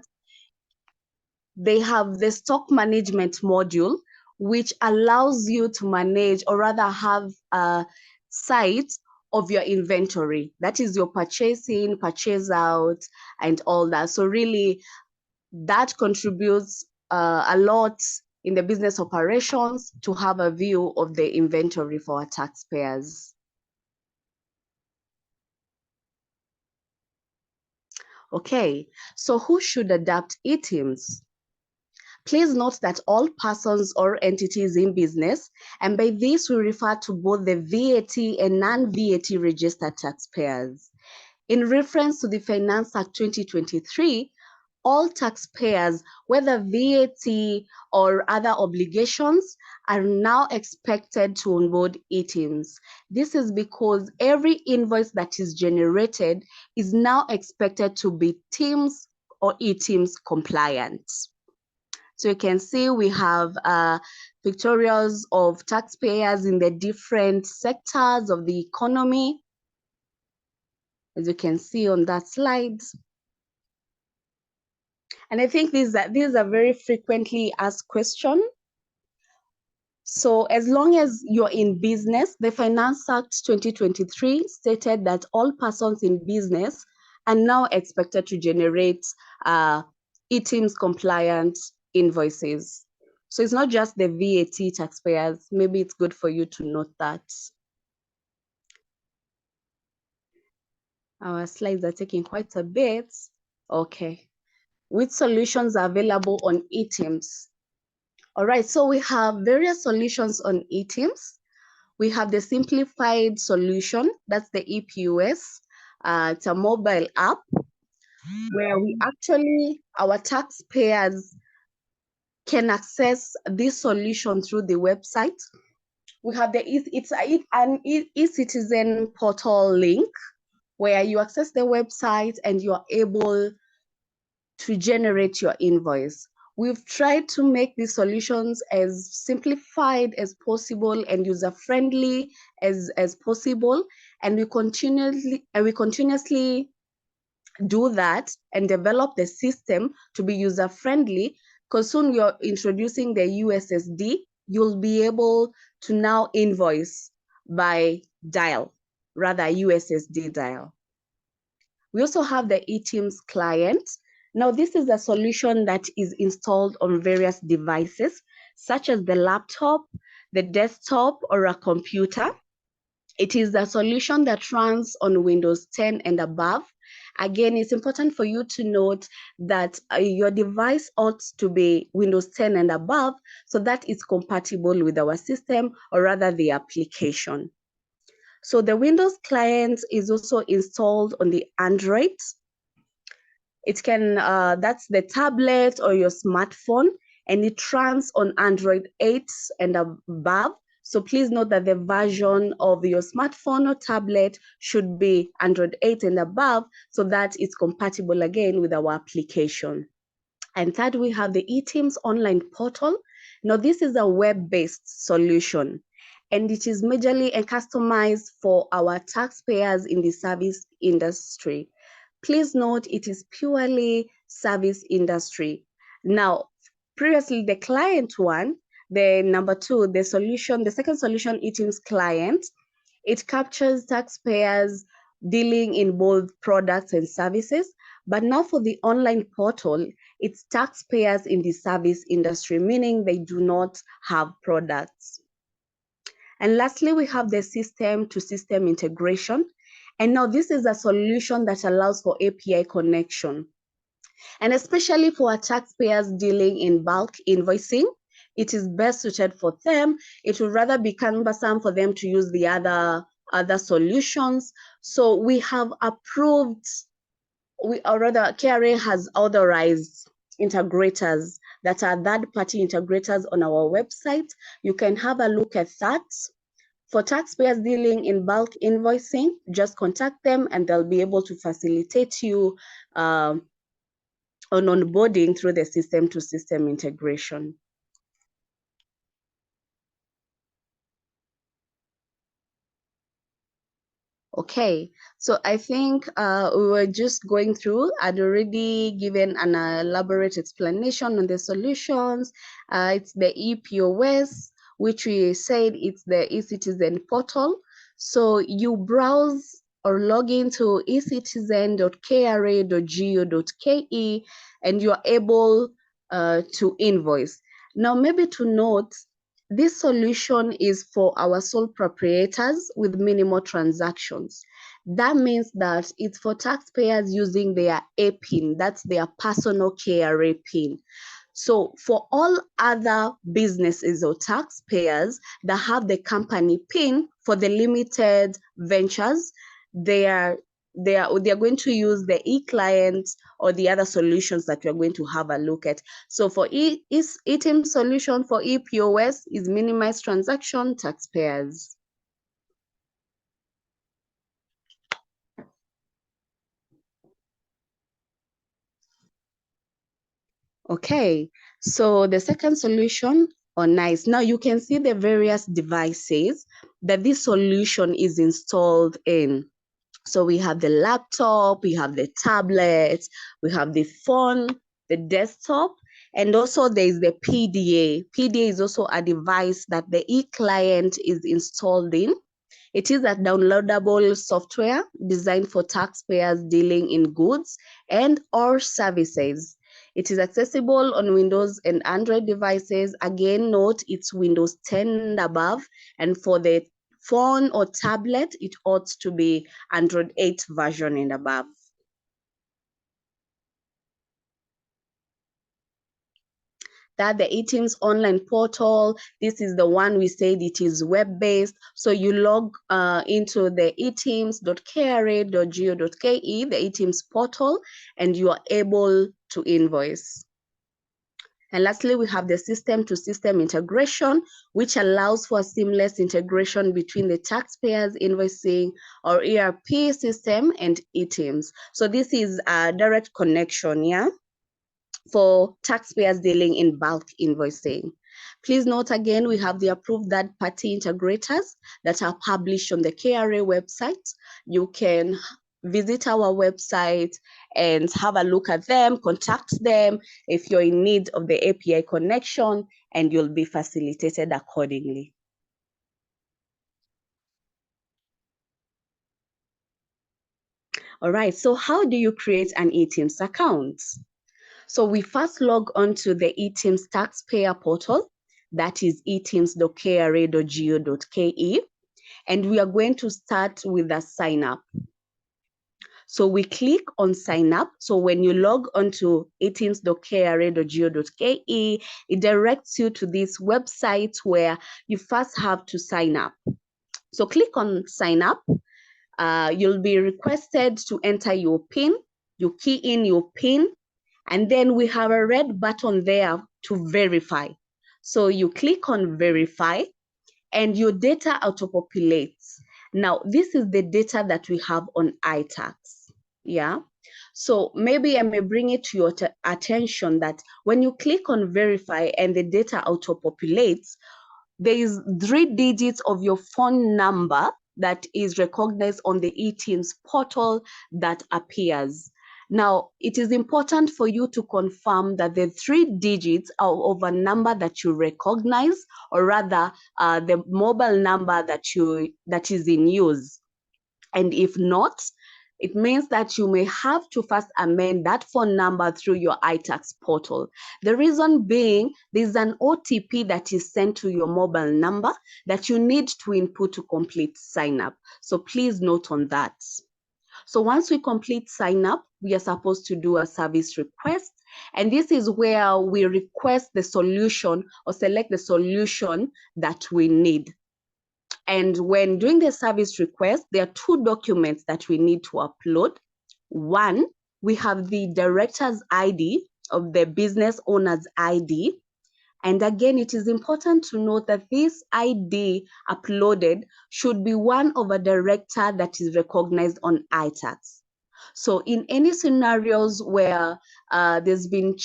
they have the stock management module, which allows you to manage or rather have a sight of your inventory. That is your purchase in, purchase out, and all that. So really, that contributes a lot in the business operations to have a view of the inventory for our taxpayers. Okay, so who should adopt eTIMS? Please note that all persons or entities in business, and by this we refer to both the VAT and non-VAT registered taxpayers. In reference to the Finance Act 2023, all taxpayers, whether VAT or other obligations, are now expected to onboard eTIMS. This is because every invoice that is generated is now expected to be TIMS or eTIMS compliant. So you can see we have pictorials of taxpayers in the different sectors of the economy, as you can see on that slide. And I think these are very frequently asked questions. So as long as you're in business, the Finance Act 2023 stated that all persons in business are now expected to generate eTIMS compliant invoices. So it's not just the VAT taxpayers. Maybe it's good for you to note that. Our slides are taking quite a bit. Okay. Which solutions are available on eTIMS? All right, so we have various solutions on eTIMS. We have the simplified solution, that's the EPOS. It's a mobile app where we actually, our taxpayers can access this solution through the website. We have an eCitizen portal link where you access the website and you are able to generate your invoice. We've tried to make these solutions as simplified as possible and user-friendly as possible. And we continuously do that and develop the system to be user-friendly, because soon you're introducing the USSD. You'll be able to now invoice by dial, rather USSD dial. We also have the eTIMS client. Now, this is a solution that is installed on various devices, such as the laptop, the desktop, or a computer. It is a solution that runs on Windows 10 and above. Again, it's important for you to note that your device ought to be Windows 10 and above, so that it's compatible with our system, or rather the application. So the Windows client is also installed on the Android. It can, that's the tablet or your smartphone, and it runs on Android 8 and above. So please note that the version of your smartphone or tablet should be Android 8 and above, so that it's compatible again with our application. And third, we have the eTIMS online portal. Now, this is a web-based solution, and it is majorly customized for our taxpayers in the service industry. Please note it is purely service industry. Now, previously the client one, the number two, the second solution, eTIMS client, it captures taxpayers dealing in both products and services. But now for the online portal, it's taxpayers in the service industry, meaning they do not have products. And lastly, we have the system-to-system integration. And now this is a solution that allows for API connection. And especially for our taxpayers dealing in bulk invoicing, it is best suited for them. It would rather be cumbersome for them to use the other solutions. So we have approved, KRA has authorized integrators that are third-party integrators on our website. You can have a look at that. For taxpayers dealing in bulk invoicing, just contact them and they'll be able to facilitate you on onboarding through the system-to-system integration. Okay, so I think we were just going through. I'd already given an elaborate explanation on the solutions. It's the EPOS, which we said it's the eCitizen portal. So you browse or log into ecitizen.kra.go.ke and you're able to invoice. Now, maybe to note, this solution is for our sole proprietors with minimal transactions. That means that it's for taxpayers using their APIN, that's their personal KRA PIN. So for all other businesses or taxpayers that have the company PIN for the limited ventures, they are going to use the eClient or the other solutions that we're going to have a look at. So for eTIMS solution for EPOS is minimized transaction taxpayers. Okay, so the second solution, nice. Now you can see the various devices that this solution is installed in. So we have the laptop, we have the tablet, we have the phone, the desktop, and also there is the PDA. PDA is also a device that the eClient is installed in. It is a downloadable software designed for taxpayers dealing in goods and or services. It is accessible on Windows and Android devices. Again, note it's Windows 10 and above. And for the phone or tablet, it ought to be Android 8 version and above. That the eTIMS online portal, this is the one we said it is web-based. So you log into the etims.kra.go.ke, the eTIMS portal, and you are able to invoice. And lastly, we have the system-to-system integration, which allows for seamless integration between the taxpayers invoicing or ERP system and eTIMS. So this is a direct connection, yeah, for taxpayers dealing in bulk invoicing. Please note again, we have the approved third-party integrators that are published on the KRA website. You can visit our website and have a look at them, contact them if you're in need of the API connection, and you'll be facilitated accordingly. All right, so how do you create an eTIMS account? So we first log on to the eTIMS taxpayer portal, that is etims.kra.go.ke, and we are going to start with a sign up. So we click on sign up. So when you log on to etims.kra.go.ke, it directs you to this website where you first have to sign up. So click on sign up. You'll be requested to enter your PIN. You key in your PIN, and then we have a red button there to verify. So you click on verify, and your data auto-populates. Now, this is the data that we have on iTax, yeah? So maybe I may bring it to your attention that when you click on verify and the data auto-populates, there is 3 digits of your phone number that is recognized on the eTIMS portal that appears. Now, it is important for you to confirm that the 3 digits are of a number that you recognize, or rather the mobile number that is in use. And if not, it means that you may have to first amend that phone number through your iTax portal. The reason being, there's an OTP that is sent to your mobile number that you need to input to complete sign up. So please note on that. So once we complete sign up, we are supposed to do a service request. And this is where we request the solution or select the solution that we need. And when doing the service request, there are 2 documents that we need to upload. One, we have the director's ID of the business owner's ID. And again, it is important to note that this ID uploaded should be one of a director that is recognized on iTax. So in any scenarios where there's been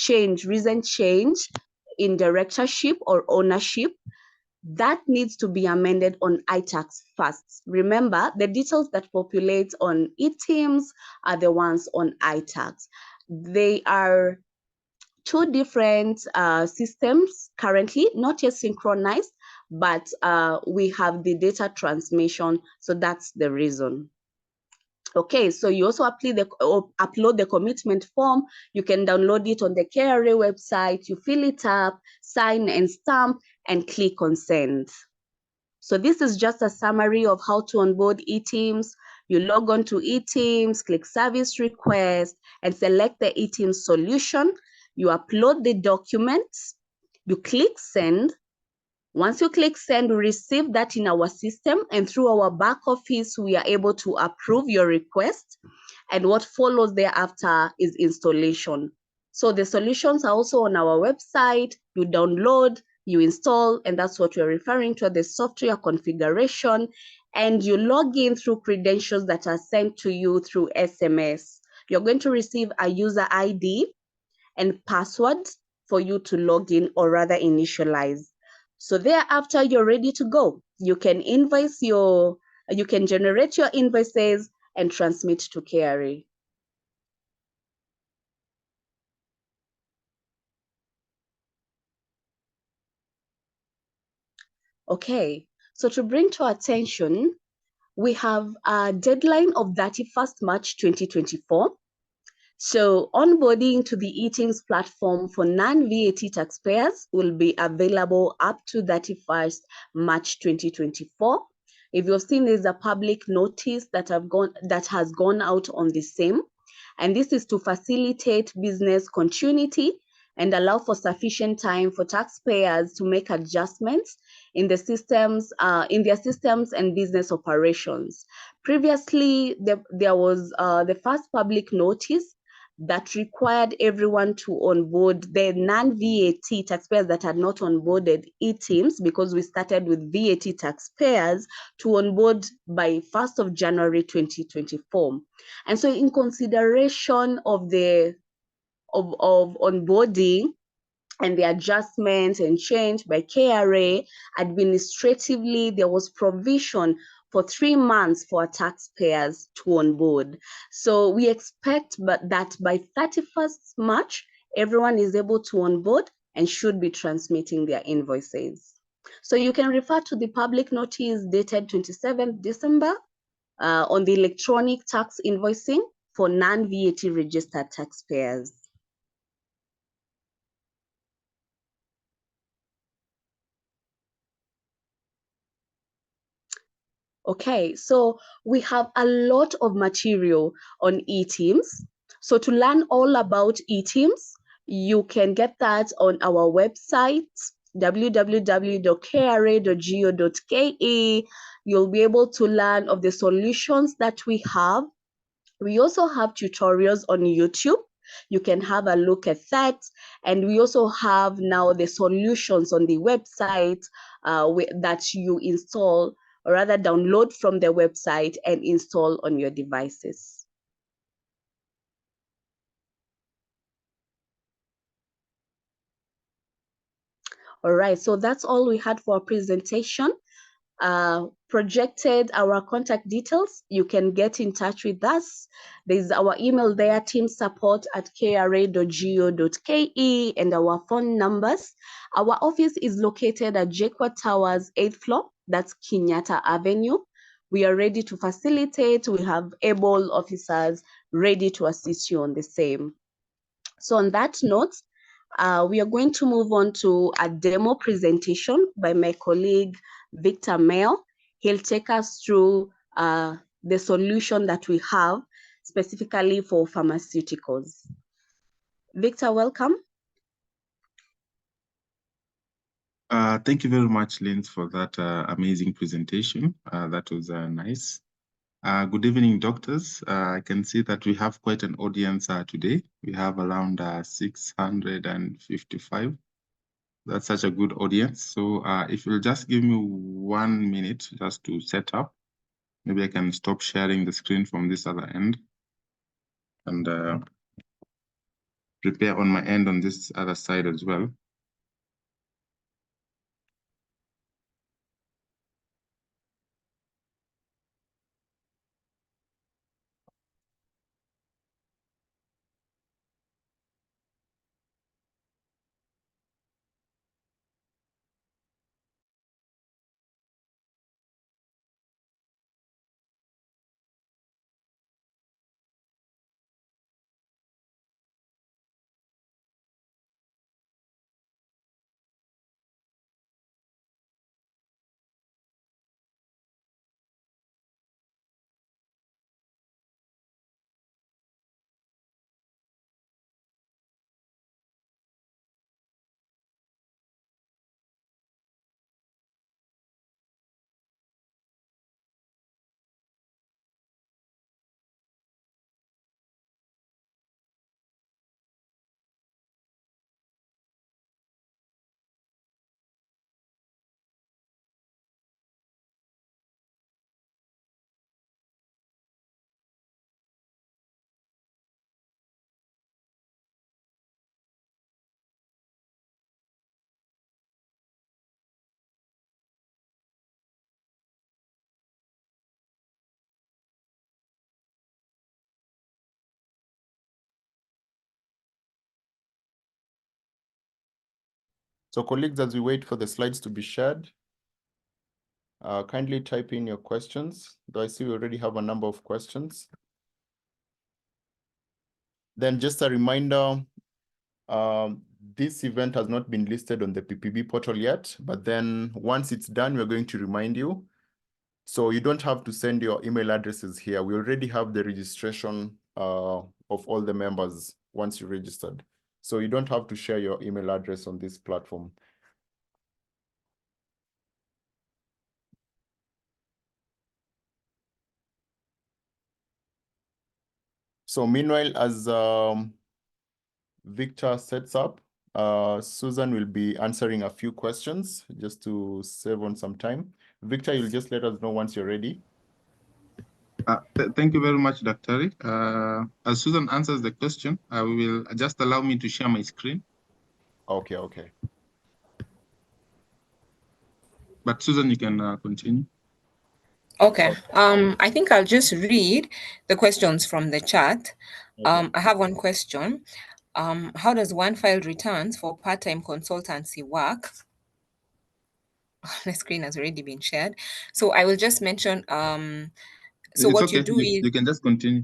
recent change in directorship or ownership, that needs to be amended on iTax first. Remember, the details that populate on eTIMS are the ones on iTax. They are 2 different systems currently, not yet synchronized, but we have the data transmission, so that's the reason. Okay, so you also upload the commitment form. You can download it on the KRA website. You fill it up, sign and stamp, and click on send. So this is just a summary of how to onboard eTIMS. You log on to eTIMS, click service request, and select the eTIMS solution. You upload the documents, you click send. Once you click send, we receive that in our system, and through our back office, we are able to approve your request. And what follows thereafter is installation. So the solutions are also on our website. You download, you install, and that's what we're referring to, the software configuration. And you log in through credentials that are sent to you through SMS. You're going to receive a user ID and password for you to log in, or rather initialize. So thereafter, you're ready to go. You can generate your invoices and transmit to KRA. Okay, so to bring to our attention, we have a deadline of 31st March 2024. So onboarding to the eTIMS platform for non-VAT taxpayers will be available up to 31st March 2024. If you've seen, there's a public notice that has gone out on the same, and this is to facilitate business continuity and allow for sufficient time for taxpayers to make adjustments in their systems and business operations. Previously, there was the first public notice that required everyone to onboard the non-VAT taxpayers that had not onboarded eTIMS, because we started with VAT taxpayers to onboard by 1st of January 2024. And so in consideration of the onboarding and the adjustments and change by KRA, administratively, there was provision for 3 months for taxpayers to onboard. So we expect that by 31st March, everyone is able to onboard and should be transmitting their invoices. So you can refer to the public notice dated 27th December on the electronic tax invoicing for non-VAT registered taxpayers. Okay, so we have a lot of material on eTIMS. So to learn all about eTIMS, you can get that on our website, www.kra.go.ke. You'll be able to learn of the solutions that we have. We also have tutorials on YouTube. You can have a look at that. And we also have now the solutions on the website that you install, or rather download from the website and install on your devices. All right, so that's all we had for our presentation. Projected our contact details. You can get in touch with us. There's our email there, teamsupport@kra.go.ke, and our phone numbers. Our office is located at Jekwa Towers, 8th floor. That's Kenyatta Avenue. We are ready to facilitate. We have able officers ready to assist you on the same. So on that note, we are going to move on to a demo presentation by my colleague, Victor Mel. He'll take us through the solution that we have specifically for pharmaceuticals. Victor, welcome. Thank you very much, Lynn, for that amazing presentation. That was nice. Good evening, doctors. I can see that we have quite an audience today. We have around 655. That's such a good audience. So if you'll just give me 1 minute just to set up, maybe I can stop sharing the screen from this other end and prepare on my end on this other side as well. So colleagues, as we wait for the slides to be shared, kindly type in your questions, though I see we already have a number of questions. Then just a reminder, this event has not been listed on the PPB portal yet, but then once it's done, we're going to remind you. So you don't have to send your email addresses here. We already have the registration of all the members once you registered. So you don't have to share your email address on this platform. So meanwhile, as Victor sets up, Susan will be answering a few questions just to save on some time. Victor, you'll just let us know once you're ready. Thank you very much, Dr. As Susan answers the question, I will just allow me to share my screen. Okay, okay. But Susan, you can continue. Okay. I think I'll just read the questions from the chat. Okay. I have one question. How does one file returns for part-time consultancy work? The screen has already been shared. So I will just mention, so It's what okay. you do is, You can just continue.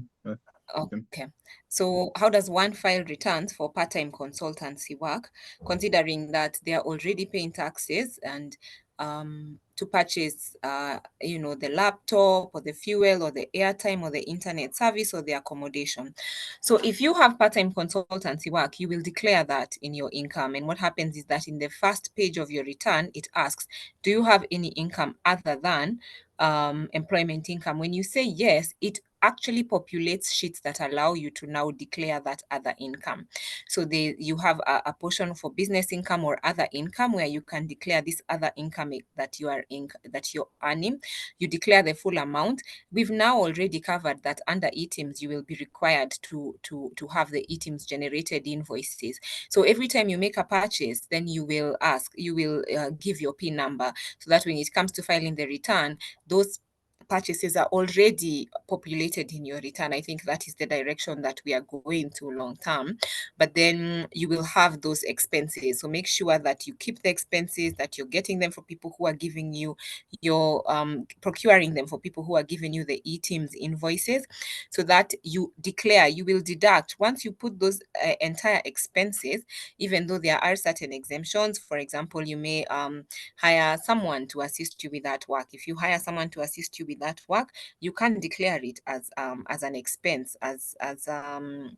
okay. So how does one file returns for part-time consultancy work, considering that they are already paying taxes and to purchase, the laptop or the fuel or the airtime or the internet service or the accommodation. So if you have part-time consultancy work, you will declare that in your income. And what happens is that in the first page of your return, it asks, do you have any income other than employment income? When you say yes, it actually populates sheets that allow you to now declare that other income. So you have a portion for business income or other income where you can declare this other income that you're earning. You declare the full amount. We've now already covered that under eTIMS you will be required to have the eTIMS generated invoices. So every time you make a purchase, then you will give your PIN number so that when it comes to filing the return, those purchases are already populated in your return. I think that is the direction that we are going to long term. But then you will have those expenses. So make sure that you keep the expenses, that you're getting them for people who are giving you procuring them for people who are giving you the eTIMS invoices, so that you will deduct once you put those entire expenses, even though there are certain exemptions. For example, you may hire someone to assist you with that work. If you hire someone to assist you with that work, you can declare it as an expense, as an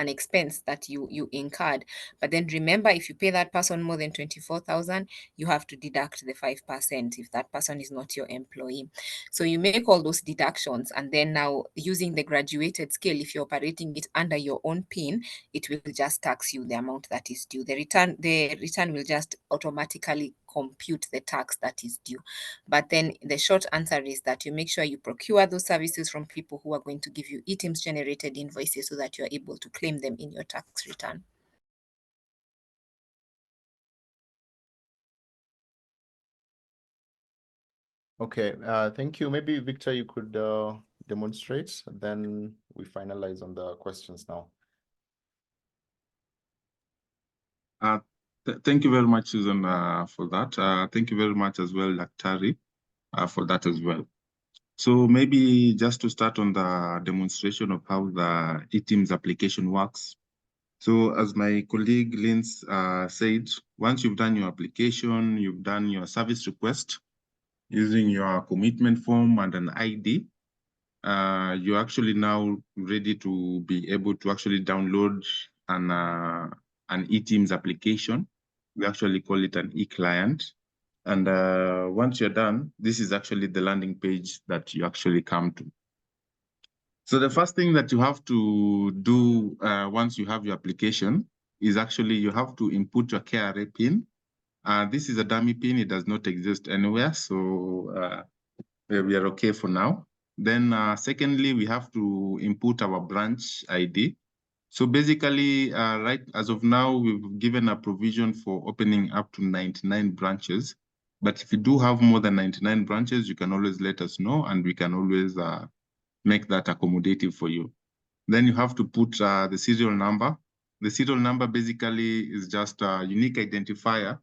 expense that you incurred. But then remember, if you pay that person more than 24,000, you have to deduct the 5% if that person is not your employee. So you make all those deductions, and then now using the graduated scale, if you're operating it under your own PIN, it will just tax you the amount that is due. The return will just automatically compute the tax that is due. But then the short answer is that you make sure you procure those services from people who are going to give you eTIMS generated invoices so that you're able to claim them in your tax return. Okay, thank you. Maybe Victor, you could demonstrate, then we finalize on the questions now. Thank you very much, Susan, for that. Thank you very much as well, Dr. For that as well. So maybe just to start on the demonstration of how the eTIMS application works. So as my colleague Linz said, once you've done your application, you've done your service request using your commitment form and an ID, you're actually now ready to be able to actually download an eTIMS application. We actually call it an e-client. And once you're done, this is actually the landing page that you actually come to. So the first thing that you have to do once you have your application is actually you have to input your KRA PIN. This is a dummy PIN. It does not exist anywhere. So we are okay for now. Then secondly, we have to input our branch ID. So basically, right as of now, we've given a provision for opening up to 99 branches. But if you do have more than 99 branches, you can always let us know, and we can always make that accommodative for you. Then you have to put the serial number. The serial number basically is just a unique identifier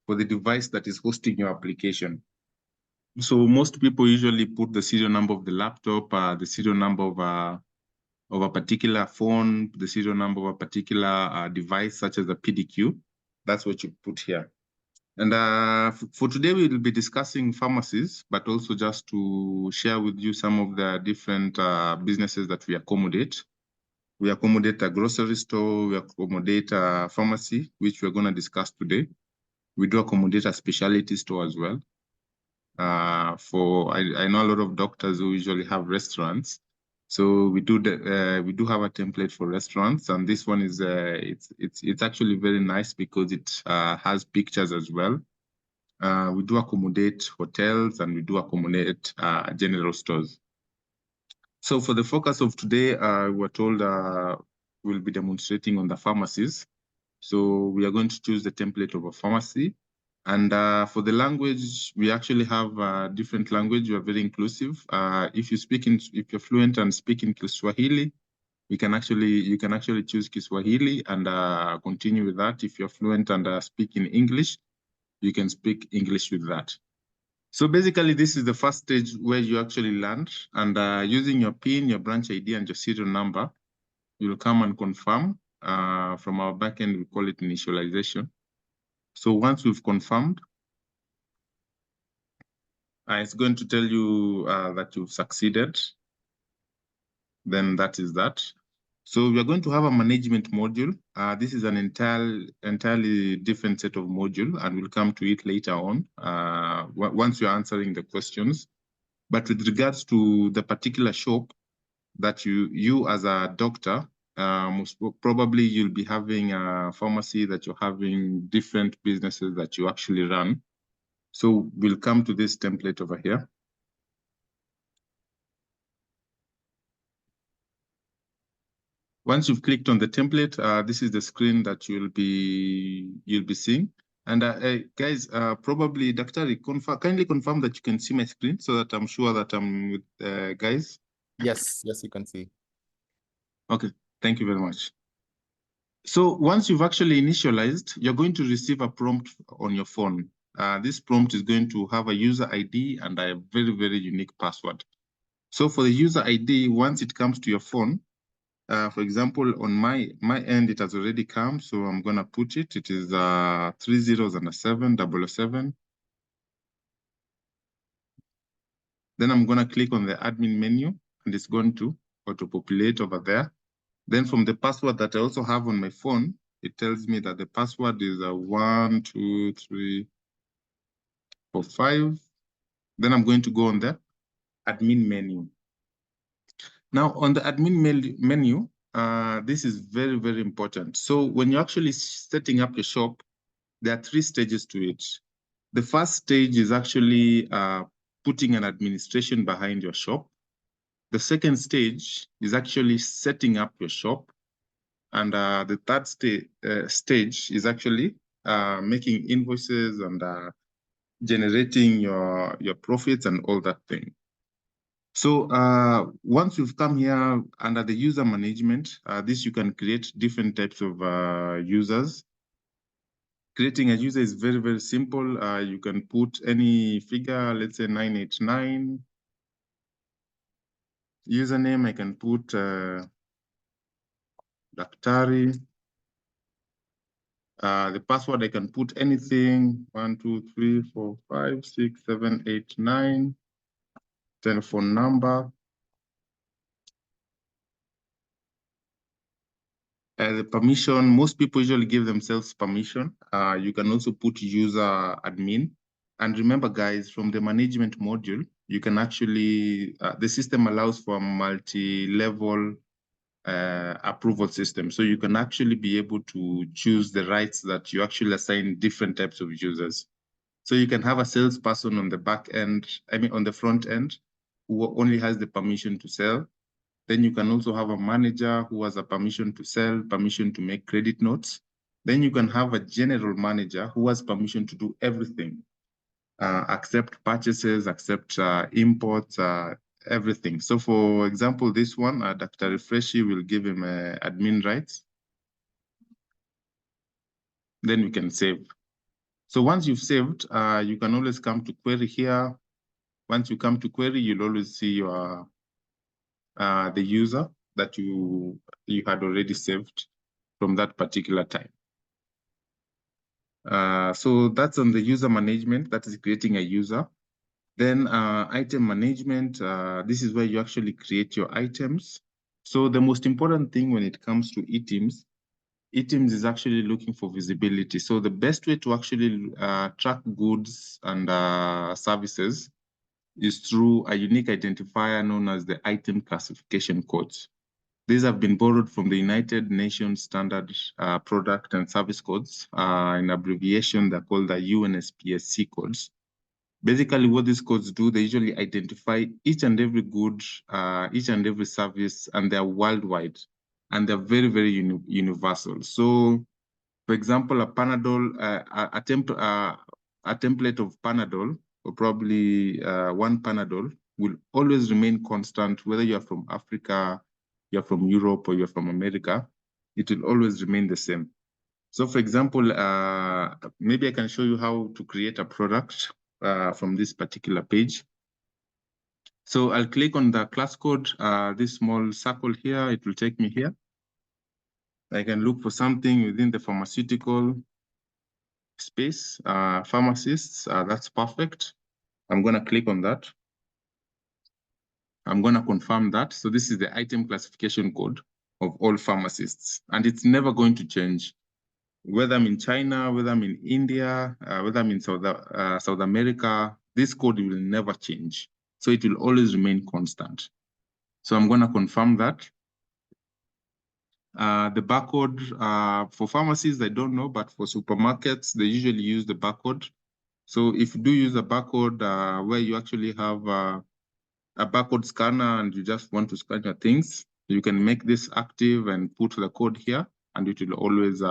for the device that is hosting your application. So most people usually put the serial number of the laptop, the serial number of a particular phone, the serial number of a particular device, such as a PDQ. That's what you put here. And for today, we will be discussing pharmacies, but also just to share with you some of the different businesses that we accommodate. We accommodate a grocery store, we accommodate a pharmacy, which we're going to discuss today. We do accommodate a specialty store as well. I know a lot of doctors who usually have restaurants. So we do have a template for restaurants, and this one is it's actually very nice because it has pictures as well. We do accommodate hotels, and we do accommodate general stores. So for the focus of today, we're told we'll be demonstrating on the pharmacies. So we are going to choose the template of a pharmacy. And for the language, we actually have a different language. We are very inclusive. If you're fluent and speak in Kiswahili, you can actually choose Kiswahili and continue with that. If you're fluent and speak in English, you can speak English with that. So basically, this is the first stage where you actually land, and using your PIN, your branch ID, and your serial number, you'll come and confirm. From our backend, we call it initialization. So once we've confirmed, it's going to tell you that you've succeeded. Then that is that. So we are going to have a management module. This is an entirely different set of module, and we'll come to it later on once you're answering the questions. But with regards to the particular shop that you as a doctor, most probably you'll be having a pharmacy that you're having different businesses that you actually run. So we'll come to this template over here. Once you've clicked on the template, this is the screen that you'll be seeing. And guys, probably Dr. Kindly confirm that you can see my screen so that I'm sure that I'm with guys. Yes, you can see. Okay, thank you very much. So once you've actually initialized, you're going to receive a prompt on your phone. This prompt is going to have a user ID and a very, very unique password. So for the user ID, once it comes to your phone, for example, on my end, it has already come, so I'm going to put it. It is 3 zeros and a 7, 007. Then I'm going to click on the admin menu, and it's going to auto-populate over there. Then from the password that I also have on my phone, it tells me that the password is 1, 2, 3, 4, 5. Then I'm going to go on the admin menu. Now, on the admin menu, this is very, very important. So when you're actually setting up your shop, there are 3 stages to it. The first stage is actually putting an administration behind your shop. The second stage is actually setting up your shop. And the third stage is actually making invoices and generating your profits and all that thing. So once you've come here under the user management, this you can create different types of users. Creating a user is very, very simple. You can put any figure, let's say 989. Username, I can put Daktari. The password, I can put anything, 1, 2, 3, 4, 5, 6, 7, 8, 9. Telephone number. The permission, most people usually give themselves permission. You can also put user admin. And remember, guys, from the management module, you can actually, the system allows for a multi-level approval system. So you can actually be able to choose the rights that you actually assign different types of users. So you can have a salesperson on the back end, on the front end, who only has the permission to sell. Then you can also have a manager who has a permission to sell, permission to make credit notes. Then you can have a general manager who has permission to do everything, accept purchases, accept imports, everything. So for example, this one, Dr. Refreshi will give him admin rights. Then we can save. So once you've saved, you can always come to query here. Once you come to query, you'll always see your the user. that you had already saved from that particular time. So that's on the user management, that is creating a user. Then item management, this is where you actually create your items. So the most important thing when it comes to eTIMS is actually looking for visibility. So the best way to actually track goods and services is through a unique identifier known as the item classification codes. These have been borrowed from the United Nations Standard Product and Service Codes. In abbreviation, they're called the UNSPSC codes. Basically, what these codes do, they usually identify each and every good, each and every service, and they're worldwide, and they're very, very universal. So, for example, a Panadol, a template of Panadol, or probably one Panadol, will always remain constant, whether you're from Africa, you're from Europe, or you're from America, it will always remain the same. So for example, maybe I can show you how to create a product from this particular page. So I'll click on the class code, this small circle here, it will take me here. I can look for something within the pharmaceutical space, pharmacists, that's perfect. I'm gonna click on that. I'm gonna confirm that. So this is the item classification code of all pharmacists, and it's never going to change. Whether I'm in China, whether I'm in India, whether I'm in South America, this code will never change. So it will always remain constant. So I'm gonna confirm that. The barcode for pharmacies, I don't know, but for supermarkets, they usually use the barcode. So if you do use a barcode where you actually have a barcode scanner and you just want to scan your things, you can make this active and put the code here, and it will always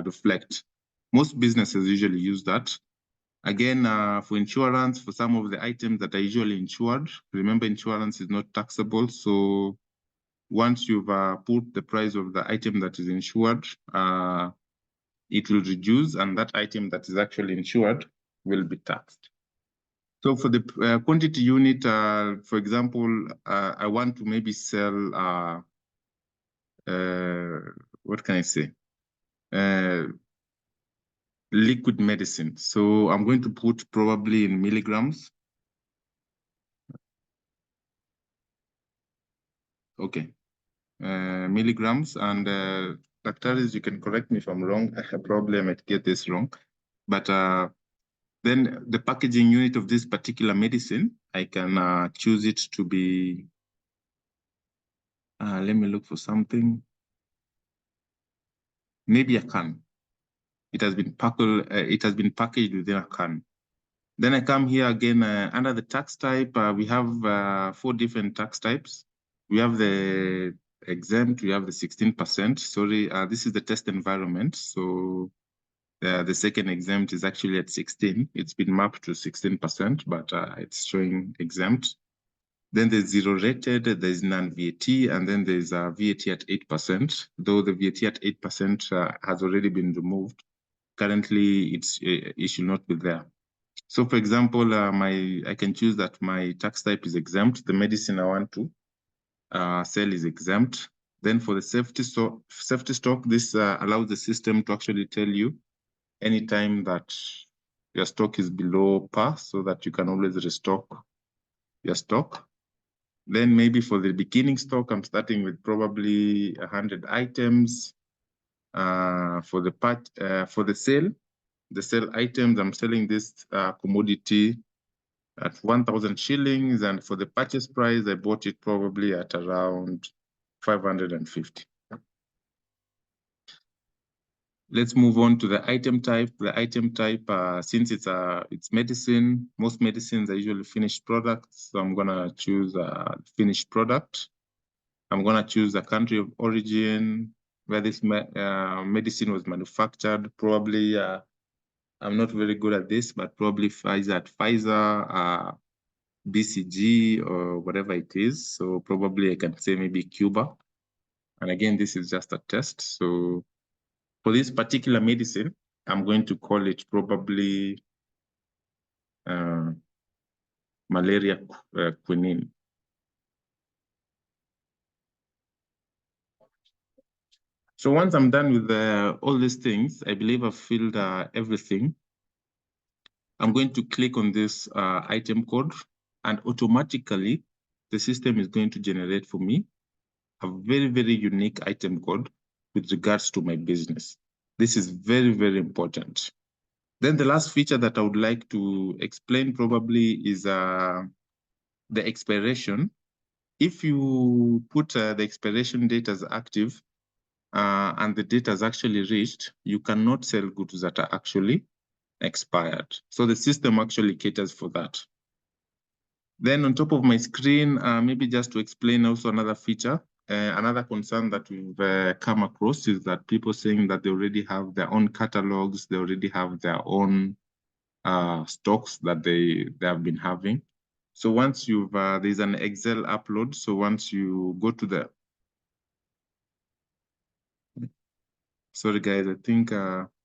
reflect. Most businesses usually use that. Again, for insurance, for some of the items that are usually insured, remember insurance is not taxable. So once you've put the price of the item that is insured, it will reduce, and that item that is actually insured will be taxed. So for the quantity unit, for example, I want to maybe sell, what can I say? Liquid medicine. So I'm going to put probably in milligrams. Okay, milligrams. And doctors, you can correct me if I'm wrong. Probably I might get this wrong. But then the packaging unit of this particular medicine, I can choose it to be, let me look for something. Maybe a can. It has been packaged within a can. Then I come here again under the tax type. We have 4 different tax types. We have the exempt. We have the 16%. Sorry, this is the test environment. So the second exempt is actually at 16. It's been mapped to 16%, but it's showing exempt. Then there's 0 rated, there's non-VAT, and then there's VAT at 8%, though the VAT at 8% has already been removed. Currently, it should not be there. So for example, I can choose that my tax type is exempt. The medicine I want to sell is exempt. Then for the safety stock, this allows the system to actually tell you anytime that your stock is below par, so that you can always restock your stock. Then maybe for the beginning stock, I'm starting with probably 100 items. For the sale items, I'm selling this commodity at 1,000 shillings, and for the purchase price, I bought it probably at around 550. Let's move on to the item type. The item type, since it's medicine, most medicines are usually finished products. So I'm gonna choose a finished product. I'm gonna choose the country of origin where this medicine was manufactured. Probably, I'm not very good at this, but probably Pfizer, BCG, or whatever it is. So probably I can say maybe Cuba. And again, this is just a test. So for this particular medicine, I'm going to call it probably malaria quinine. So once I'm done with all these things, I believe I've filled everything. I'm going to click on this item code, and automatically the system is going to generate for me a very, very unique item code with regards to my business. This is very, very important. Then the last feature that I would like to explain probably is the expiration. If you put the expiration date as active and the date has actually reached, you cannot sell goods that are actually expired. So the system actually caters for that. Then on top of my screen, maybe just to explain also another feature, another concern that we've come across is that people saying that they already have their own catalogs, they already have their own stocks that they have been having. So once you've, there's an Excel upload. So once you go to the, sorry guys, I think,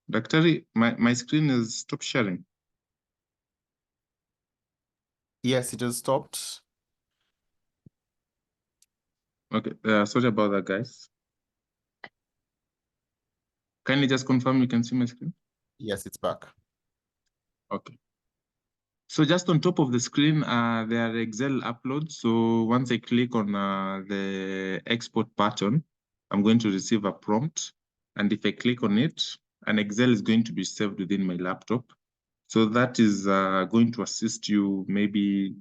Dr. My screen has stopped sharing. Yes, it has stopped. Okay, sorry about that, guys. Can you just confirm you can see my screen? Yes, it's back. Okay. So just on top of the screen, there are Excel uploads. So once I click on the export button, I'm going to receive a prompt. And if I click on it, an Excel is going to be saved within my laptop. So that is going to assist you maybe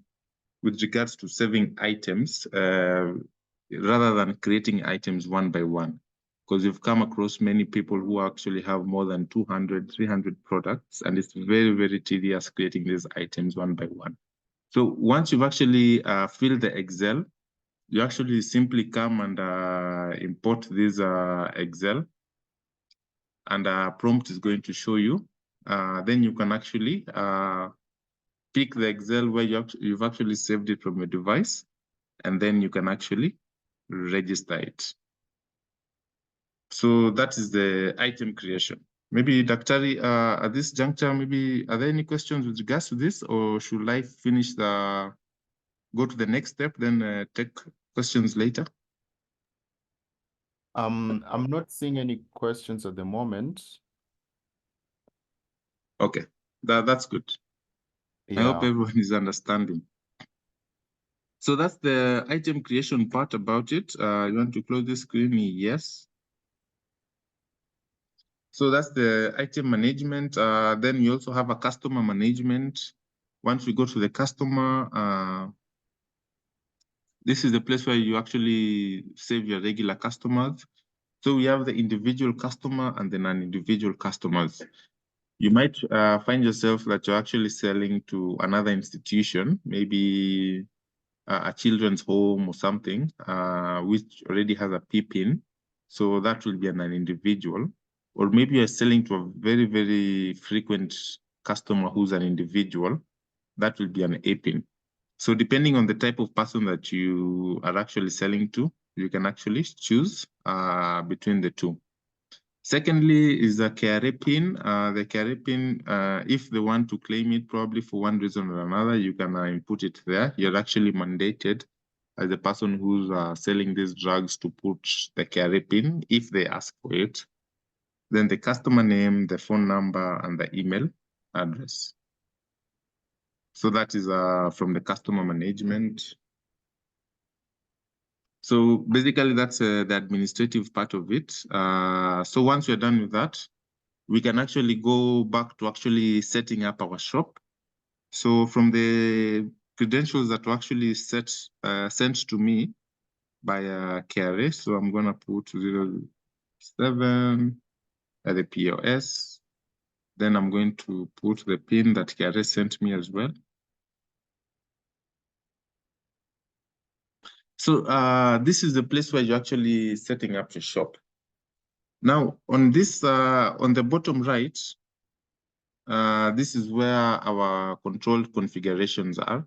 with regards to saving items rather than creating items one by one. Because you've come across many people who actually have more than 200, 300 products, and it's very, very tedious creating these items one by one. So once you've actually filled the Excel, you actually simply come and import this Excel, and a prompt is going to show you. Then you can actually pick the Excel where you've actually saved it from your device, and then you can actually register it. So that is the item creation. Maybe Daktari, at this juncture, maybe are there any questions with regards to this, or should I finish go to the next step, then take questions later? I'm not seeing any questions at the moment. Okay, that's good. Yeah. I hope everyone is understanding. So that's the item creation part about it. You want to close the screen? Yes. So that's the item management. Then you also have a customer management. Once we go to the customer, this is the place where you actually save your regular customers. So we have the individual customer and the non-individual customers. You might find yourself that you're actually selling to another institution, maybe a children's home or something, which already has a PPIN. So that will be an individual. Or maybe you're selling to a very, very frequent customer who's an individual. That will be an APIN. So depending on the type of person that you are actually selling to, you can actually choose between the two. Secondly is the KRA PIN. The KRA PIN, if they want to claim it probably for one reason or another, you can input it there. You're actually mandated as the person who's selling these drugs to put the KRA PIN if they ask for it. Then the customer name, the phone number, and the email address. So that is from the customer management. So basically that's the administrative part of it. So once we're done with that, we can actually go back to actually setting up our shop. So from the credentials that were actually sent to me by KRA, so I'm gonna put 07 at the POS. Then I'm going to put the PIN that KRA sent me as well. So this is the place where you're actually setting up your shop. Now on this, on the bottom right, this is where our controlled configurations are.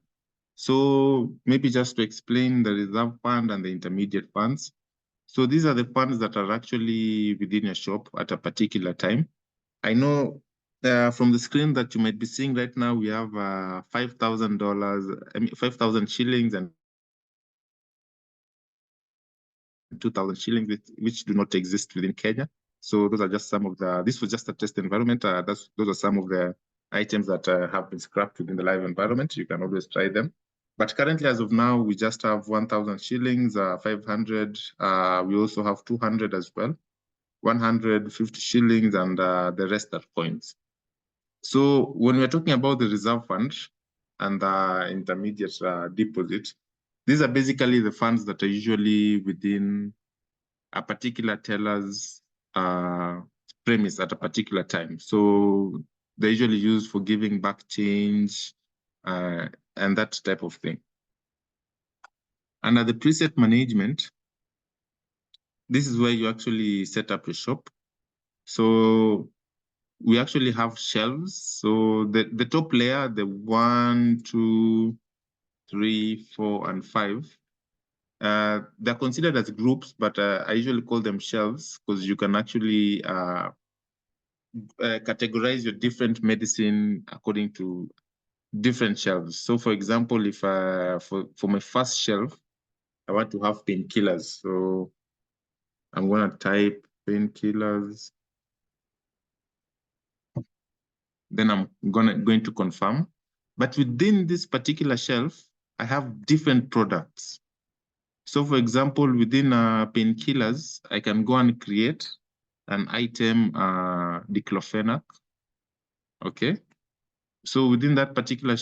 So maybe just to explain the reserve fund and the intermediate funds. So these are the funds that are actually within your shop at a particular time. I know from the screen that you might be seeing right now, we have $5,000, 5,000 shillings and 2,000 shillings, which do not exist within Kenya. So those are just some of the, this was just a test environment. Those are some of the items that have been scrapped within the live environment. You can always try them. But currently, as of now, we just have 1,000 shillings, 500. We also have 200 as well, 150 shillings, and the rest are coins. So when we're talking about the reserve fund and the intermediate deposit, these are basically the funds that are usually within a particular teller's premise at a particular time. So they're usually used for giving back change and that type of thing. Under the preset management, this is where you actually set up a shop. So we actually have shelves. So the top layer, the 1, 2, 3, 4, and 5, they're considered as groups, but I usually call them shelves because you can actually categorize your different medicine according to different shelves. So for example, if for my first shelf, I want to have painkillers. So I'm going to type painkillers. Then I'm going to confirm. But within this particular shelf, I have different products. So for example, within painkillers, I can go and create an item, diclofenac. Okay. So within that particular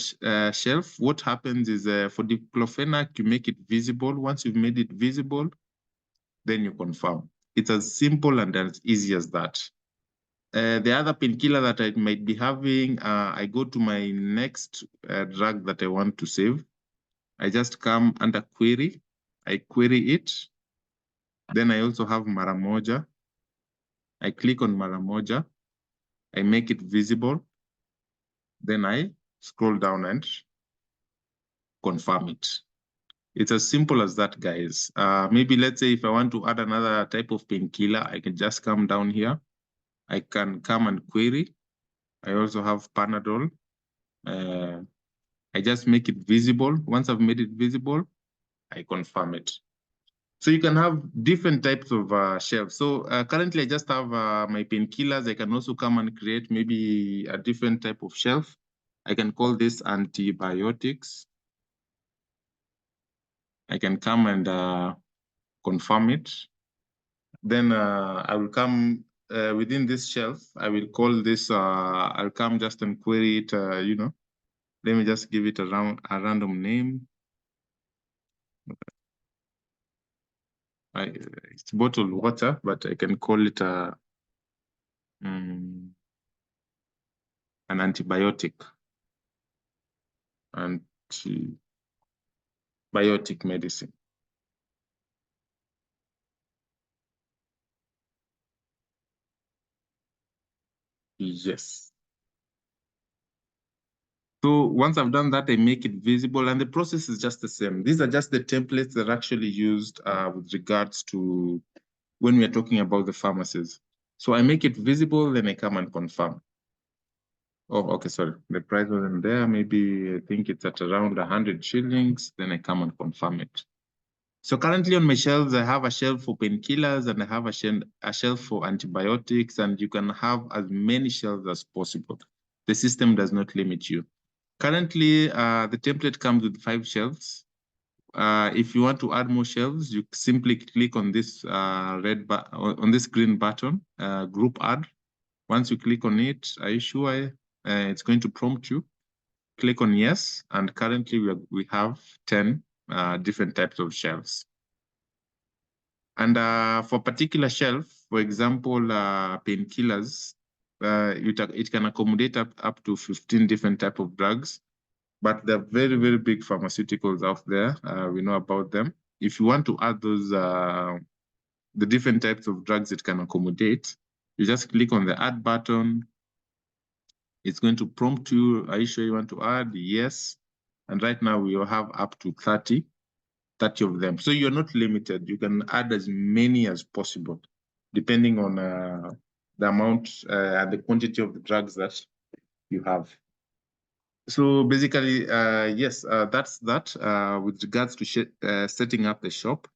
shelf, what happens is for diclofenac, you make it visible. Once you've made it visible, then you confirm. It's as simple and as easy as that. The other painkiller that I might be having, I go to my next drug that I want to save. I just come under query. I query it. Then I also have Maramoja. I click on Maramoja. I make it visible. Then I scroll down and confirm it. It's as simple as that, guys. Maybe let's say if I want to add another type of painkiller, I can just come down here. I can come and query. I also have Panadol. I just make it visible. Once I've made it visible, I confirm it. So you can have different types of shelves. So currently I just have my painkillers. I can also come and create maybe a different type of shelf. I can call this antibiotics. I can come and confirm it. Then I will come within this shelf. I will call this, I'll come just and query it, you know. Let me just give it a random name. It's bottled water, but I can call it an antibiotic. Antibiotic medicine. Yes. So once I've done that, I make it visible, and the process is just the same. These are just the templates that are actually used with regards to when we are talking about the pharmacies. So I make it visible, then I come and confirm. Oh, okay, sorry. The price wasn't there. Maybe I think it's at around 100 shillings. Then I come and confirm it. So currently on my shelves, I have a shelf for painkillers and I have a shelf for antibiotics, and you can have as many shelves as possible. The system does not limit you. Currently, the template comes with 5 shelves. If you want to add more shelves, you simply click on this on this green button, group add. Once you click on it, are you sure it's going to prompt you? Click on yes, and currently we have 10 different types of shelves. And for a particular shelf, for example, painkillers, it can accommodate up to 15 different types of drugs. But they're very, very big pharmaceuticals out there. We know about them. If you want to add those, the different types of drugs it can accommodate, you just click on the add button. It's going to prompt you, are you sure you want to add? Yes. And right now we will have up to 30 of them. So you're not limited. You can add as many as possible, depending on the amount and the quantity of the drugs that you have. So basically, yes, that's that with regards to setting up the shop.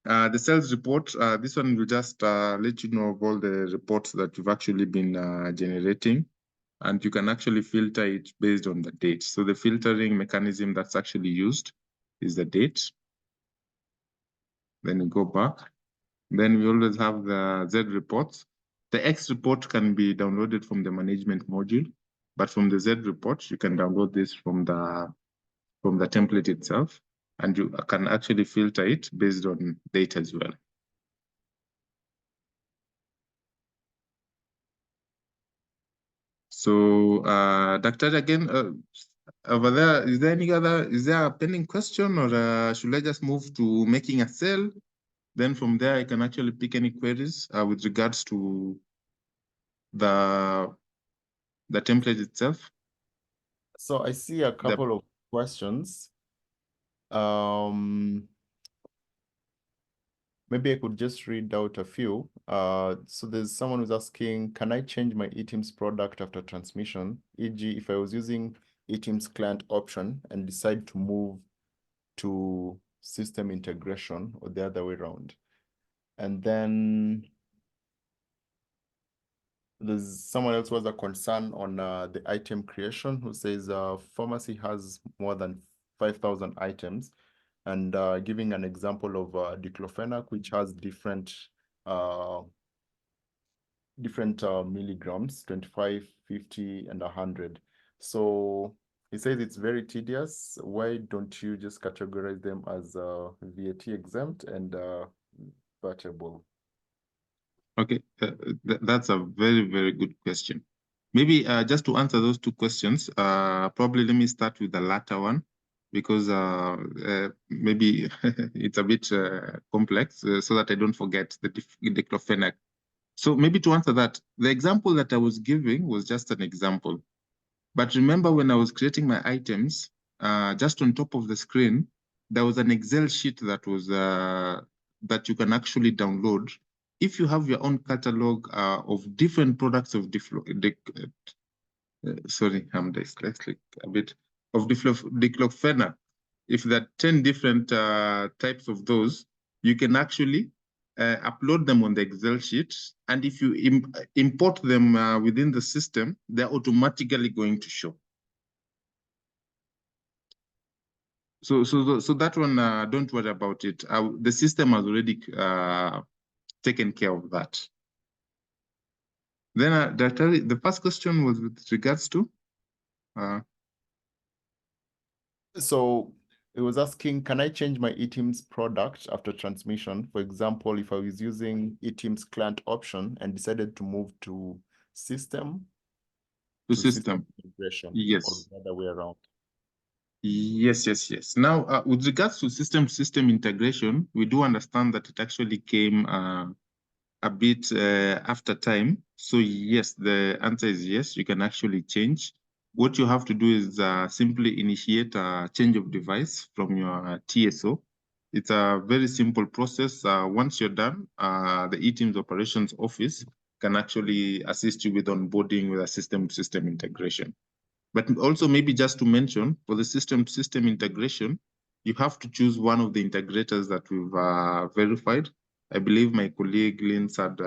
The sales report, this one will just let you know of all the reports that you've actually been generating, and you can actually filter it based on the date. So the filtering mechanism that's actually used is the date. Then you go back. Then we always have the Z reports. The X report can be downloaded from the management module, but from the Z report, you can download this from the template itself, and you can actually filter it based on date as well. So, Dr. again, over there, is there a pending question, or should I just move to making a cell? Then from there, I can actually pick any queries with regards to the template itself. So I see a couple of questions. Maybe I could just read out a few. So there's someone who's asking, can I change my eTIMS product after transmission? E.g., if I was using eTIMS client option and decide to move to system integration or the other way around. And then there's someone else who has a concern on the item creation, who says pharmacy has more than 5,000 items, and giving an example of diclofenac, which has different milligrams, 25, 50, and 100. So he says it's very tedious. Why don't you just categorize them as VAT exempt and vatable? Okay, that's a very, very good question. Maybe just to answer those two questions, probably let me start with the latter one, because maybe it's a bit complex, so that I don't forget the diclofenac. So maybe to answer that, the example that I was giving was just an example. But remember, when I was creating my items, just on top of the screen, there was an Excel sheet that was that you can actually download. If you have your own catalog of different products of sorry, I'm dyslexic a bit, of diclofenac, if there are 10 different types of those, you can actually upload them on the Excel sheet. And if you import them within the system, they're automatically going to show. So that one, don't worry about it. The system has already taken care of that. Then, Dr. the first question was with regards to? So it was asking, can I change my eTIMS product after transmission? For example, if I was using eTIMS client option and decided to move to system System integration, yes, or the other way around. Yes. Now, with regards to system integration, we do understand that it actually came a bit after time. So yes, the answer is yes, you can actually change. What you have to do is simply initiate a change of device from your TSO. It's a very simple process. Once you're done, the eTIMS operations office can actually assist you with onboarding with a system-to-system integration. But also maybe just to mention, for the system-to-system integration, you have to choose one of the integrators that we've verified. I believe my colleague Linz had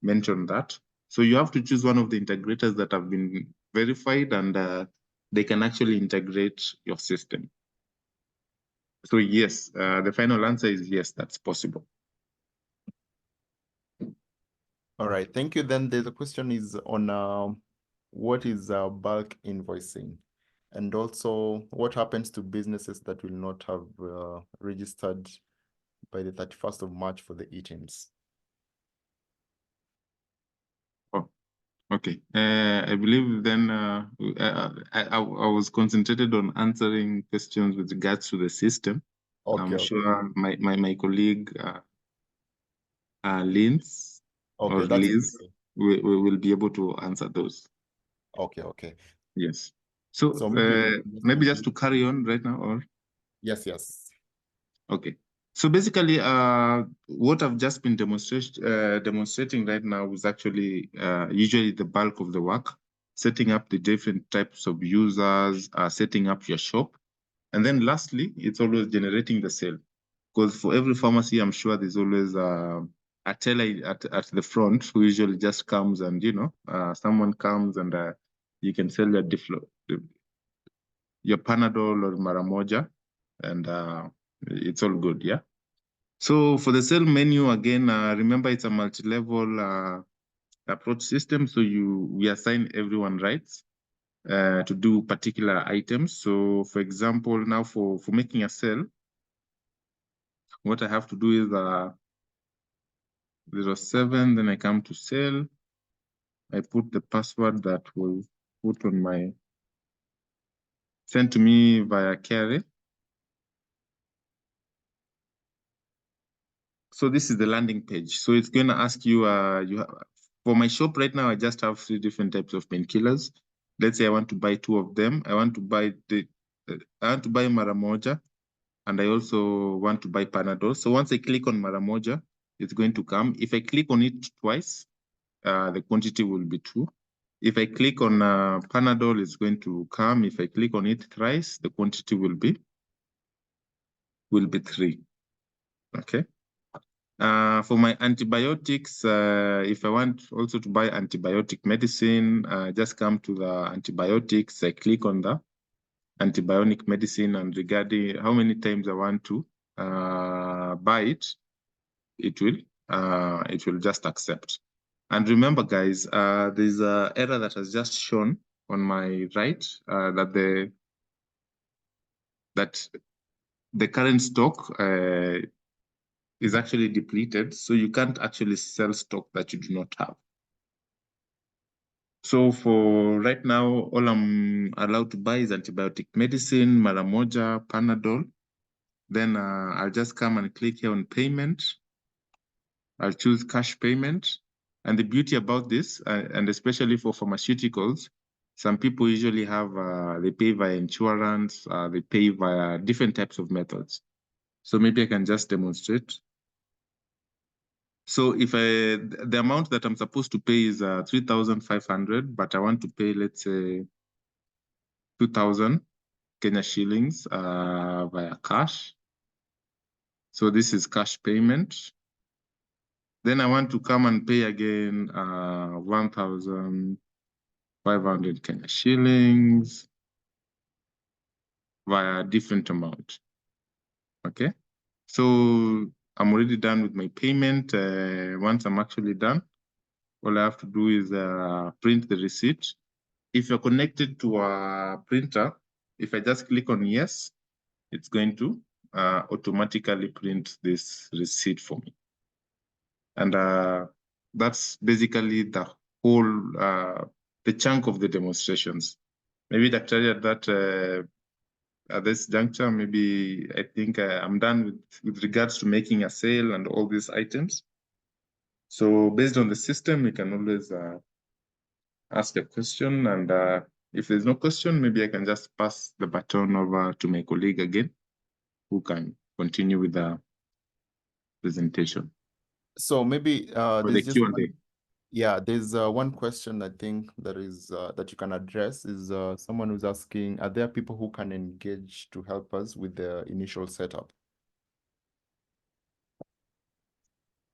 mentioned that. So you have to choose one of the integrators that have been verified, and they can actually integrate your system. So yes, the final answer is yes, that's possible. All right, thank you. Then the question is on what is bulk invoicing? And also, what happens to businesses that will not have registered by the 31st of March for the eTIMS? Oh, okay. I believe then I was concentrated on answering questions with regards to the system. Okay, I'm sure my colleague Linz or Liz will be able to answer those. Okay. Yes. So maybe just to carry on right now, or? Yes. Okay. So basically, what I've just been demonstrating right now is actually usually the bulk of the work, setting up the different types of users, setting up your shop. And then lastly, it's always generating the sale. because for every pharmacy, I'm sure there's always a teller at the front who usually just comes and, someone comes and you can sell your Panadol or Maramoja, and it's all good, yeah? So for the sale menu, again, remember it's a multi-level approach system, so we assign everyone rights to do particular items. So for example, now for making a sale, what I have to do is 07, then I come to sale. I put the password that was put on sent to me via carry. So this is the landing page. So it's going to ask you, for my shop right now, I just have 3 different types of painkillers. Let's say I want to buy 2 of them. I want to buy Maramoja, and I also want to buy Panadol. So once I click on Maramoja, it's going to come. If I click on it twice, the quantity will be 2. If I click on Panadol, it's going to come. If I click on it thrice, the quantity will be 3. Okay. For my antibiotics, if I want also to buy antibiotic medicine, just come to the antibiotics. I click on the antibiotic medicine, and regarding how many times I want to buy it, it will just accept. And remember, guys, there's an error that has just shown on my right that the current stock is actually depleted, so you can't actually sell stock that you do not have. So for right now, all I'm allowed to buy is antibiotic medicine, Maramoja, Panadol. Then I'll just come and click here on payment. I'll choose cash payment. And the beauty about this, and especially for pharmaceuticals, some people usually have, they pay via insurance, they pay via different types of methods. So maybe I can just demonstrate. So if the amount that I'm supposed to pay is 3,500, but I want to pay, let's say, 2,000 Kenya shillings via cash. So this is cash payment. Then I want to come and pay again 1,500 Kenya shillings via different amount. Okay. So I'm already done with my payment. Once I'm actually done, all I have to do is print the receipt. If you're connected to a printer, if I just click on yes, it's going to automatically print this receipt for me. And that's basically the whole, the chunk of the demonstrations. Maybe Dr. At this juncture, maybe I think I'm done with regards to making a sale and all these items. So based on the system, we can always ask a question, and if there's no question, maybe I can just pass the baton over to my colleague again, who can continue with the presentation. So maybe there's the just Q&A. there's one question I think that is that you can address is someone who's asking, are there people who can engage to help us with the initial setup?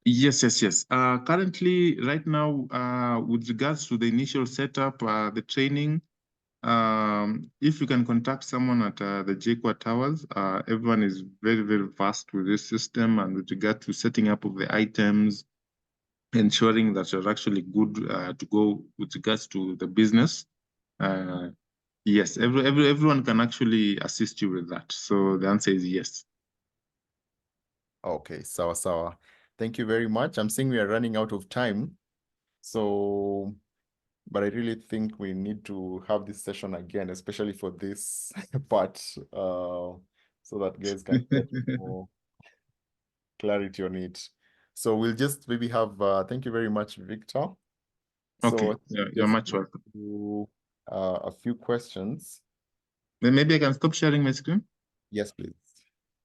Yes. Currently, right now, with regards to the initial setup, the training, if you can contact someone at the JQuad Towers, everyone is very, very fast with this system, and with regard to setting up of the items, ensuring that you're actually good to go with regards to the business. Yes, everyone can actually assist you with that. So the answer is yes. Okay, sawa. Thank you very much. I'm seeing we are running out of time. So, but I really think we need to have this session again, especially for this part, so that guys can get more clarity on it. So we'll just maybe have, thank you very much, Victor. Okay, So you're much welcome. Do, a few questions. Then maybe I can stop sharing my screen? Yes, please.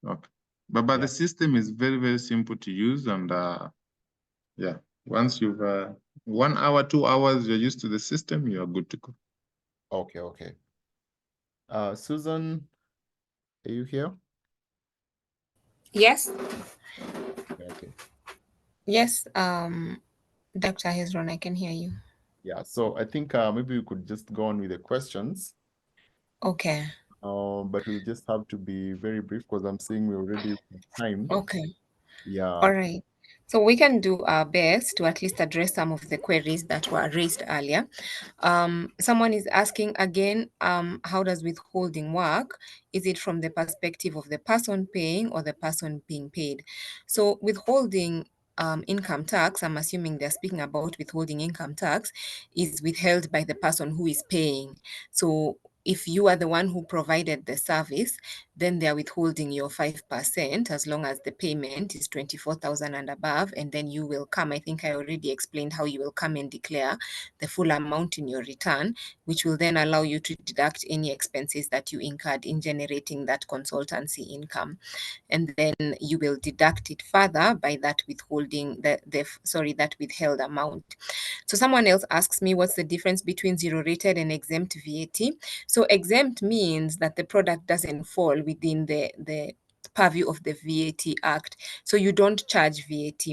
Okay. But the system is very, very simple to use, and yeah, once you've 1 hour, 2 hours, you're used to the system, you're good to go. Okay. Susan, are you here? Yes, Okay. yes, Dr. Hezron, I can hear you. Yeah, so I think maybe we could just go on with the questions. Okay, But we'll just have to be very brief because I'm seeing we already have time. okay. Yeah. All right. So we can do our best to at least address some of the queries that were raised earlier. Someone is asking again, how does withholding work? Is it from the perspective of the person paying or the person being paid? So withholding income tax, I'm assuming they're speaking about withholding income tax, is withheld by the person who is paying. So if you are the one who provided the service, then they are withholding your 5% as long as the payment is 24,000 and above, and then you will come. I think I already explained how you will come and declare the full amount in your return, which will then allow you to deduct any expenses that you incurred in generating that consultancy income. And then you will deduct it further by that withholding, that withheld amount. So someone else asks me, what's the difference between zero rated and exempt VAT? So exempt means that the product doesn't fall within the purview of the VAT Act. So you don't charge VAT.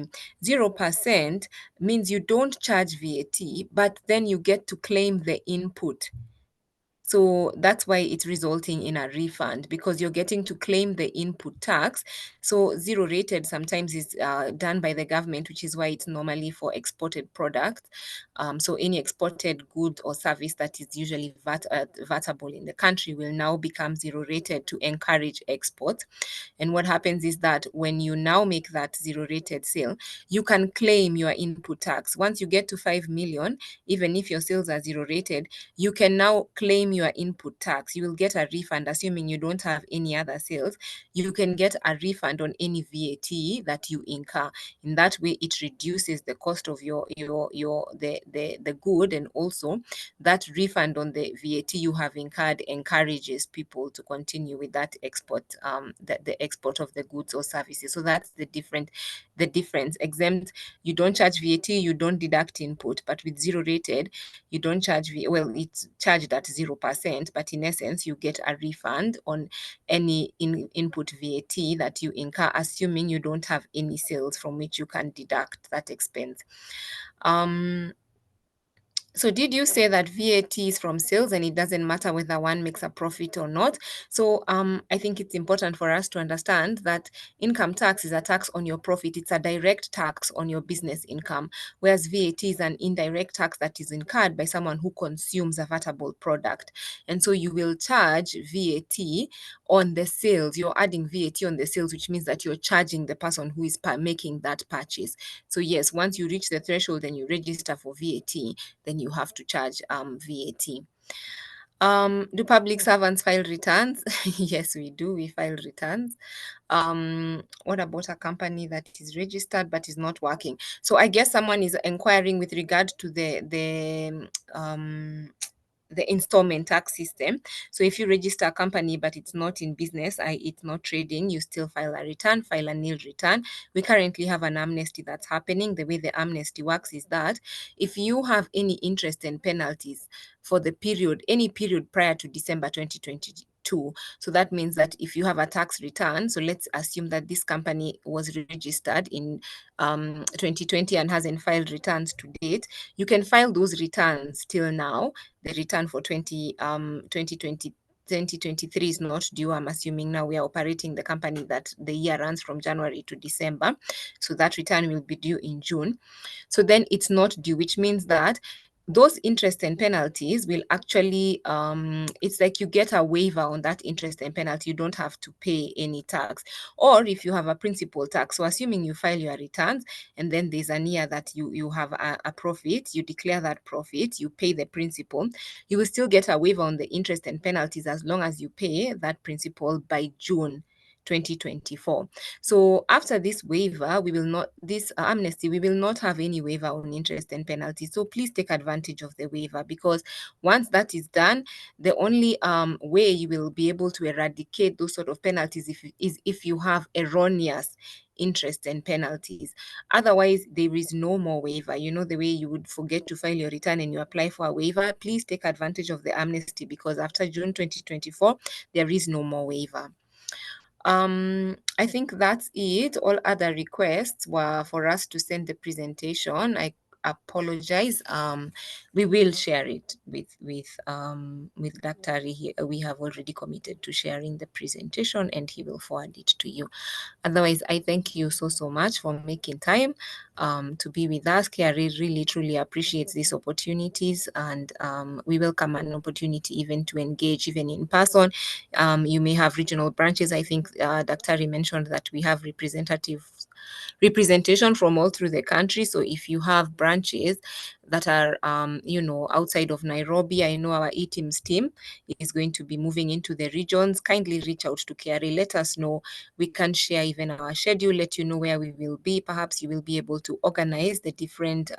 0% means you don't charge VAT, but then you get to claim the input. So that's why it's resulting in a refund, because you're getting to claim the input tax. So zero rated sometimes is done by the government, which is why it's normally for exported products. So any exported good or service that is usually vatable in the country will now become zero rated to encourage exports. And what happens is that when you now make that zero rated sale, you can claim your input tax. Once you get to 5 million, even if your sales are zero rated, you can now claim your input tax. You will get a refund, assuming you don't have any other sales. You can get a refund on any VAT that you incur. In that way, it reduces the cost of the good, and also that refund on the VAT you have incurred encourages people to continue with that export, the export of the goods or services. So that's the difference. Exempt, you don't charge VAT, you don't deduct input, but with zero rated, you don't charge well, it's charged at 0%, but in essence you get a refund on any input VAT that you incur, assuming you don't have any sales from which you can deduct that expense. So did you say that VAT is from sales and it doesn't matter whether one makes a profit or not? So I think it's important for us to understand that income tax is a tax on your profit. It's a direct tax on your business income, whereas VAT is an indirect tax that is incurred by someone who consumes a vatable product. And so you will charge VAT on the sales. You're adding VAT on the sales, which means that you're charging the person who is making that purchase. So yes, once you reach the threshold and you register for VAT, then you have to charge VAT. Do public servants file returns? Yes, we do. We file returns. What about a company that is registered but is not working? So I guess someone is inquiring with regard to the installment tax system. So if you register a company but it's not in business, it's not trading, you still file a return, file a nil return. We currently have an amnesty that's happening. The way the amnesty works is that if you have any interest and penalties for the period, any period prior to December 2022, so that means that if you have a tax return, so let's assume that this company was registered in 2020 and hasn't filed returns to date, you can file those returns till now. The return for 2020 2023 is not due. I'm assuming now we are operating the company that the year runs from January to December. So that return will be due in June. So then it's not due, which means that those interest and penalties will actually, it's like you get a waiver on that interest and penalty. You don't have to pay any tax. Or if you have a principal tax, so assuming you file your returns and then there's a year that you have a profit, you declare that profit, you pay the principal, you will still get a waiver on the interest and penalties as long as you pay that principal by June 2024. So after this waiver, this amnesty, we will not have any waiver on interest and penalties. So please take advantage of the waiver, because once that is done, the only way you will be able to eradicate those sort of penalties is if you have erroneous interest and penalties. Otherwise, there is no more waiver. You know, the way you would forget to file your return and you apply for a waiver, please take advantage of the amnesty, because after June 2024, there is no more waiver. I think that's it. All other requests were for us to send the presentation. I apologize. We will share it with Dr. We have already committed to sharing the presentation, and he will forward it to you. Otherwise, I thank you so much for making time to be with us. KRA really truly appreciates these opportunities, and we welcome an opportunity even to engage even in person. You may have regional branches. I think Dr. mentioned that we have representation from all through the country. So if you have branches that are, outside of Nairobi, I know our eTIMS team is going to be moving into the regions. Kindly reach out to KRA. Let us know. We can share even our schedule, let you know where we will be. Perhaps you will be able to organize the different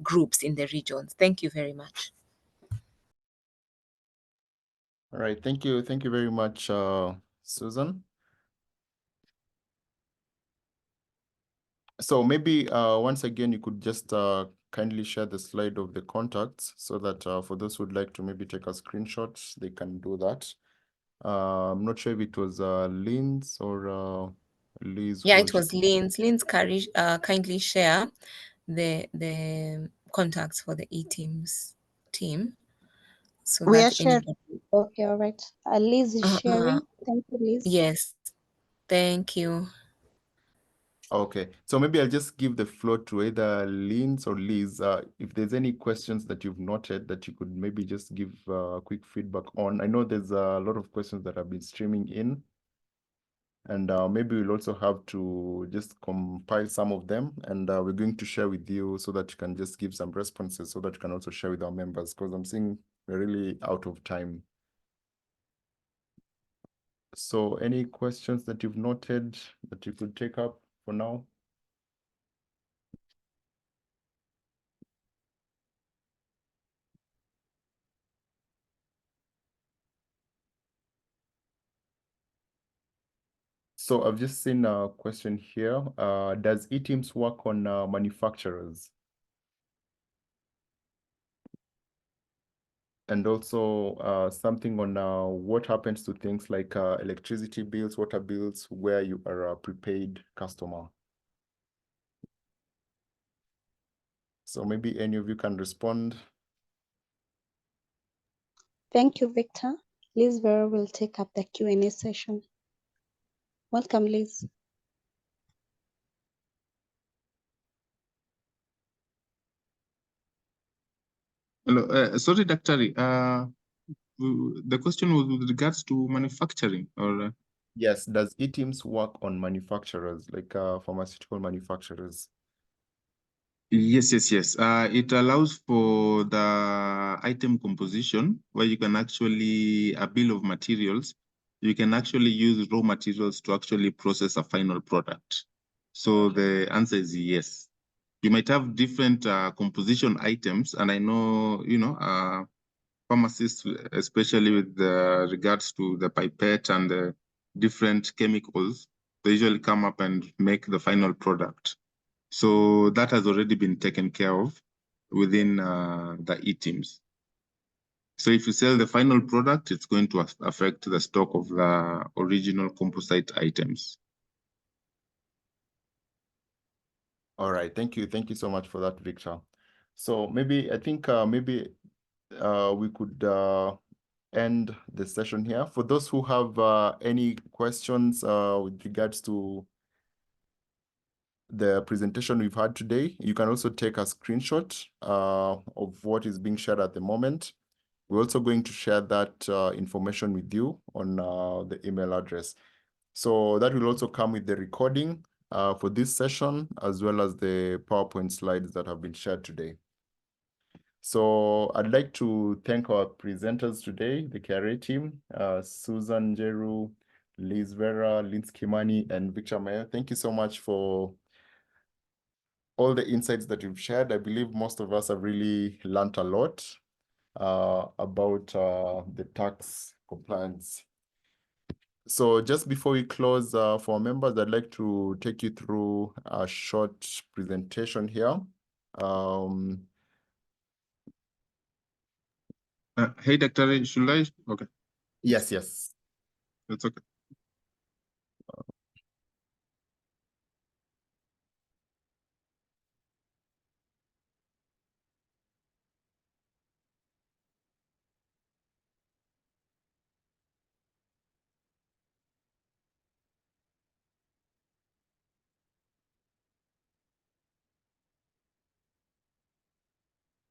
groups in the regions. Thank you very much. All right, thank you very much, Susan. So maybe once again, you could just kindly share the slide of the contacts so that for those who'd like to maybe take a screenshot, they can do that. I'm not sure if it was Lynn's or Liz. Yeah, it was Lynn's. Lynn's kindly share the contacts for the eTIMS team. So We that are sharing. anybody... Okay, all right. Liz is sharing. Thank you, Liz. Yes, thank you. Okay, so maybe I'll just give the floor to either Lynn's or Liz. If there's any questions that you've noted that you could maybe just give quick feedback on. I know there's a lot of questions that have been streaming in, and maybe we'll also have to just compile some of them, and we're going to share with you so that you can just give some responses so that you can also share with our members, because I'm seeing we're really out of time. So any questions that you've noted that you could take up for now? So I've just seen a question here. Does eTIMS work on manufacturers? And also something on what happens to things like electricity bills, water bills, where you are a prepaid customer. So maybe any of you can respond. Thank you, Victor. Liz Vera will take up the Q&A session. Welcome, Liz. Hello, sorry, Dr. The question was with regards to manufacturing, or? Yes, does eTIMS work on manufacturers, like pharmaceutical manufacturers? Yes. It allows for the item composition where you can actually, a bill of materials, you can actually use raw materials to actually process a final product. So the answer is yes. You might have different composition items, and I know, pharmacists, especially with regards to the pipette and the different chemicals, they usually come up and make the final product. So that has already been taken care of within the eTIMS. So if you sell the final product, it's going to affect the stock of the original composite items. All right, thank you so much for that, Victor. So maybe I think we could end the session here. For those who have any questions with regards to the presentation we've had today, you can also take a screenshot of what is being shared at the moment. We're also going to share that information with you on the email address. So that will also come with the recording for this session, as well as the PowerPoint slides that have been shared today. So I'd like to thank our presenters today, the KRA team, Susan Jeru, Liz Vera, Linz Kimani, and Victor Mayer. Thank you so much for all the insights that you've shared. I believe most of us have really learned a lot about the tax compliance. So just before we close, for members, I'd like to take you through a short presentation here. Hey, Dr. Should I? Okay. Yes. That's okay.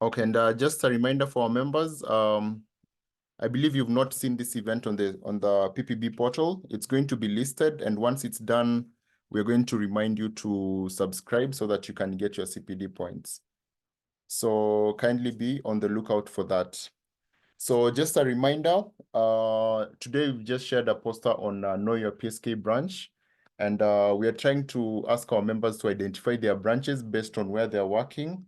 Okay, and just a reminder for our members, I believe you've not seen this event on the PPB portal. It's going to be listed, and once it's done, we're going to remind you to subscribe so that you can get your CPD points. So kindly be on the lookout for that. So just a reminder, today we've just shared a poster on Know Your PSK branch, and we are trying to ask our members to identify their branches based on where they're working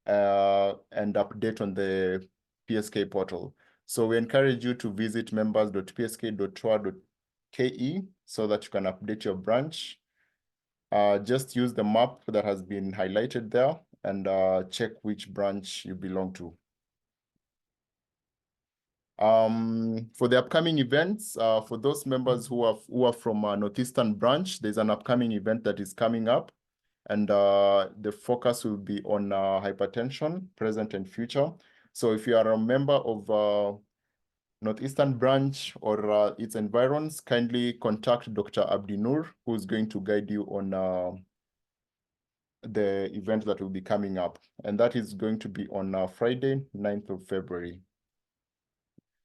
and update on the PSK portal. So we encourage you to visit members.psk.toa.ke so that you can update your branch. Just use the map that has been highlighted there and check which branch you belong to. For the upcoming events, for those members who are from Northeastern branch, there's an upcoming event that is coming up, and the focus will be on hypertension, present and future. So if you are a member of Northeastern branch or its environs, kindly contact Dr. Abdinur, who is going to guide you on the event that will be coming up. And that is going to be on Friday, 9th of February.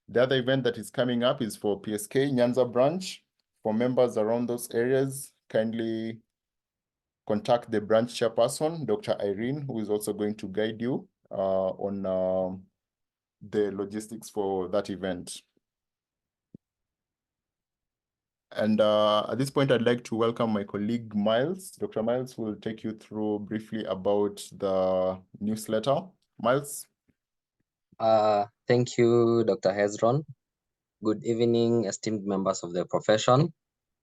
The other event that is coming up is for PSK Nyanza branch. For members around those areas, kindly contact the branch chairperson, Dr. Irene, who is also going to guide you on the logistics for that event. And at this point, I'd like to welcome my colleague, Miles. Dr. Miles will take you through briefly about the newsletter. Miles? Thank you, Dr. Hezron. Good evening, esteemed members of the profession.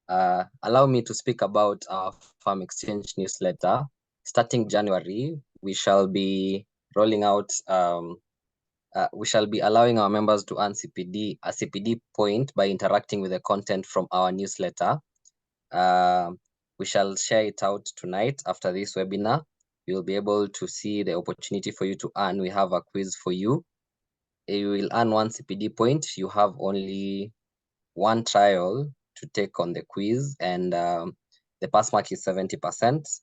Allow me to speak about our Farm Exchange newsletter. Starting January, we shall be rolling out, we shall be allowing our members to earn a CPD point by interacting with the content from our newsletter. We shall share it out tonight after this webinar. You'll be able to see the opportunity for you to earn. We have a quiz for you. You will earn 1 CPD point. You have only one trial to take on the quiz, and the pass mark is 70%.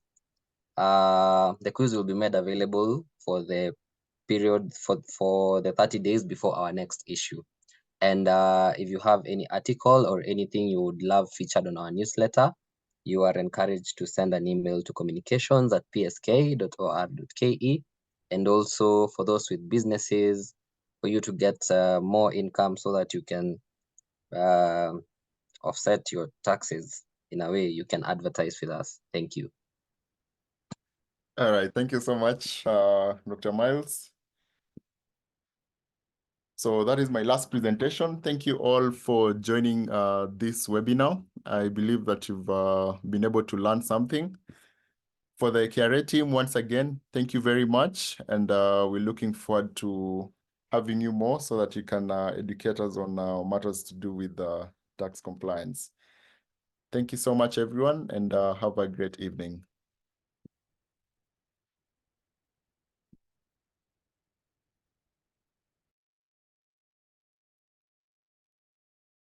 The quiz will be made available for the period for the 30 days before our next issue. And if you have any article or anything you would love featured on our newsletter, you are encouraged to send an email to communications@psk.or.ke. And also for those with businesses, for you to get more income so that you can offset your taxes in a way you can advertise with us. Thank you. All right, thank you so much, Dr. Miles. So that is my last presentation. Thank you all for joining this webinar. I believe that you've been able to learn something. For the KRA team, once again, thank you very much. And we're looking forward to having you more so that you can educate us on matters to do with tax compliance. Thank you so much, everyone, and have a great evening.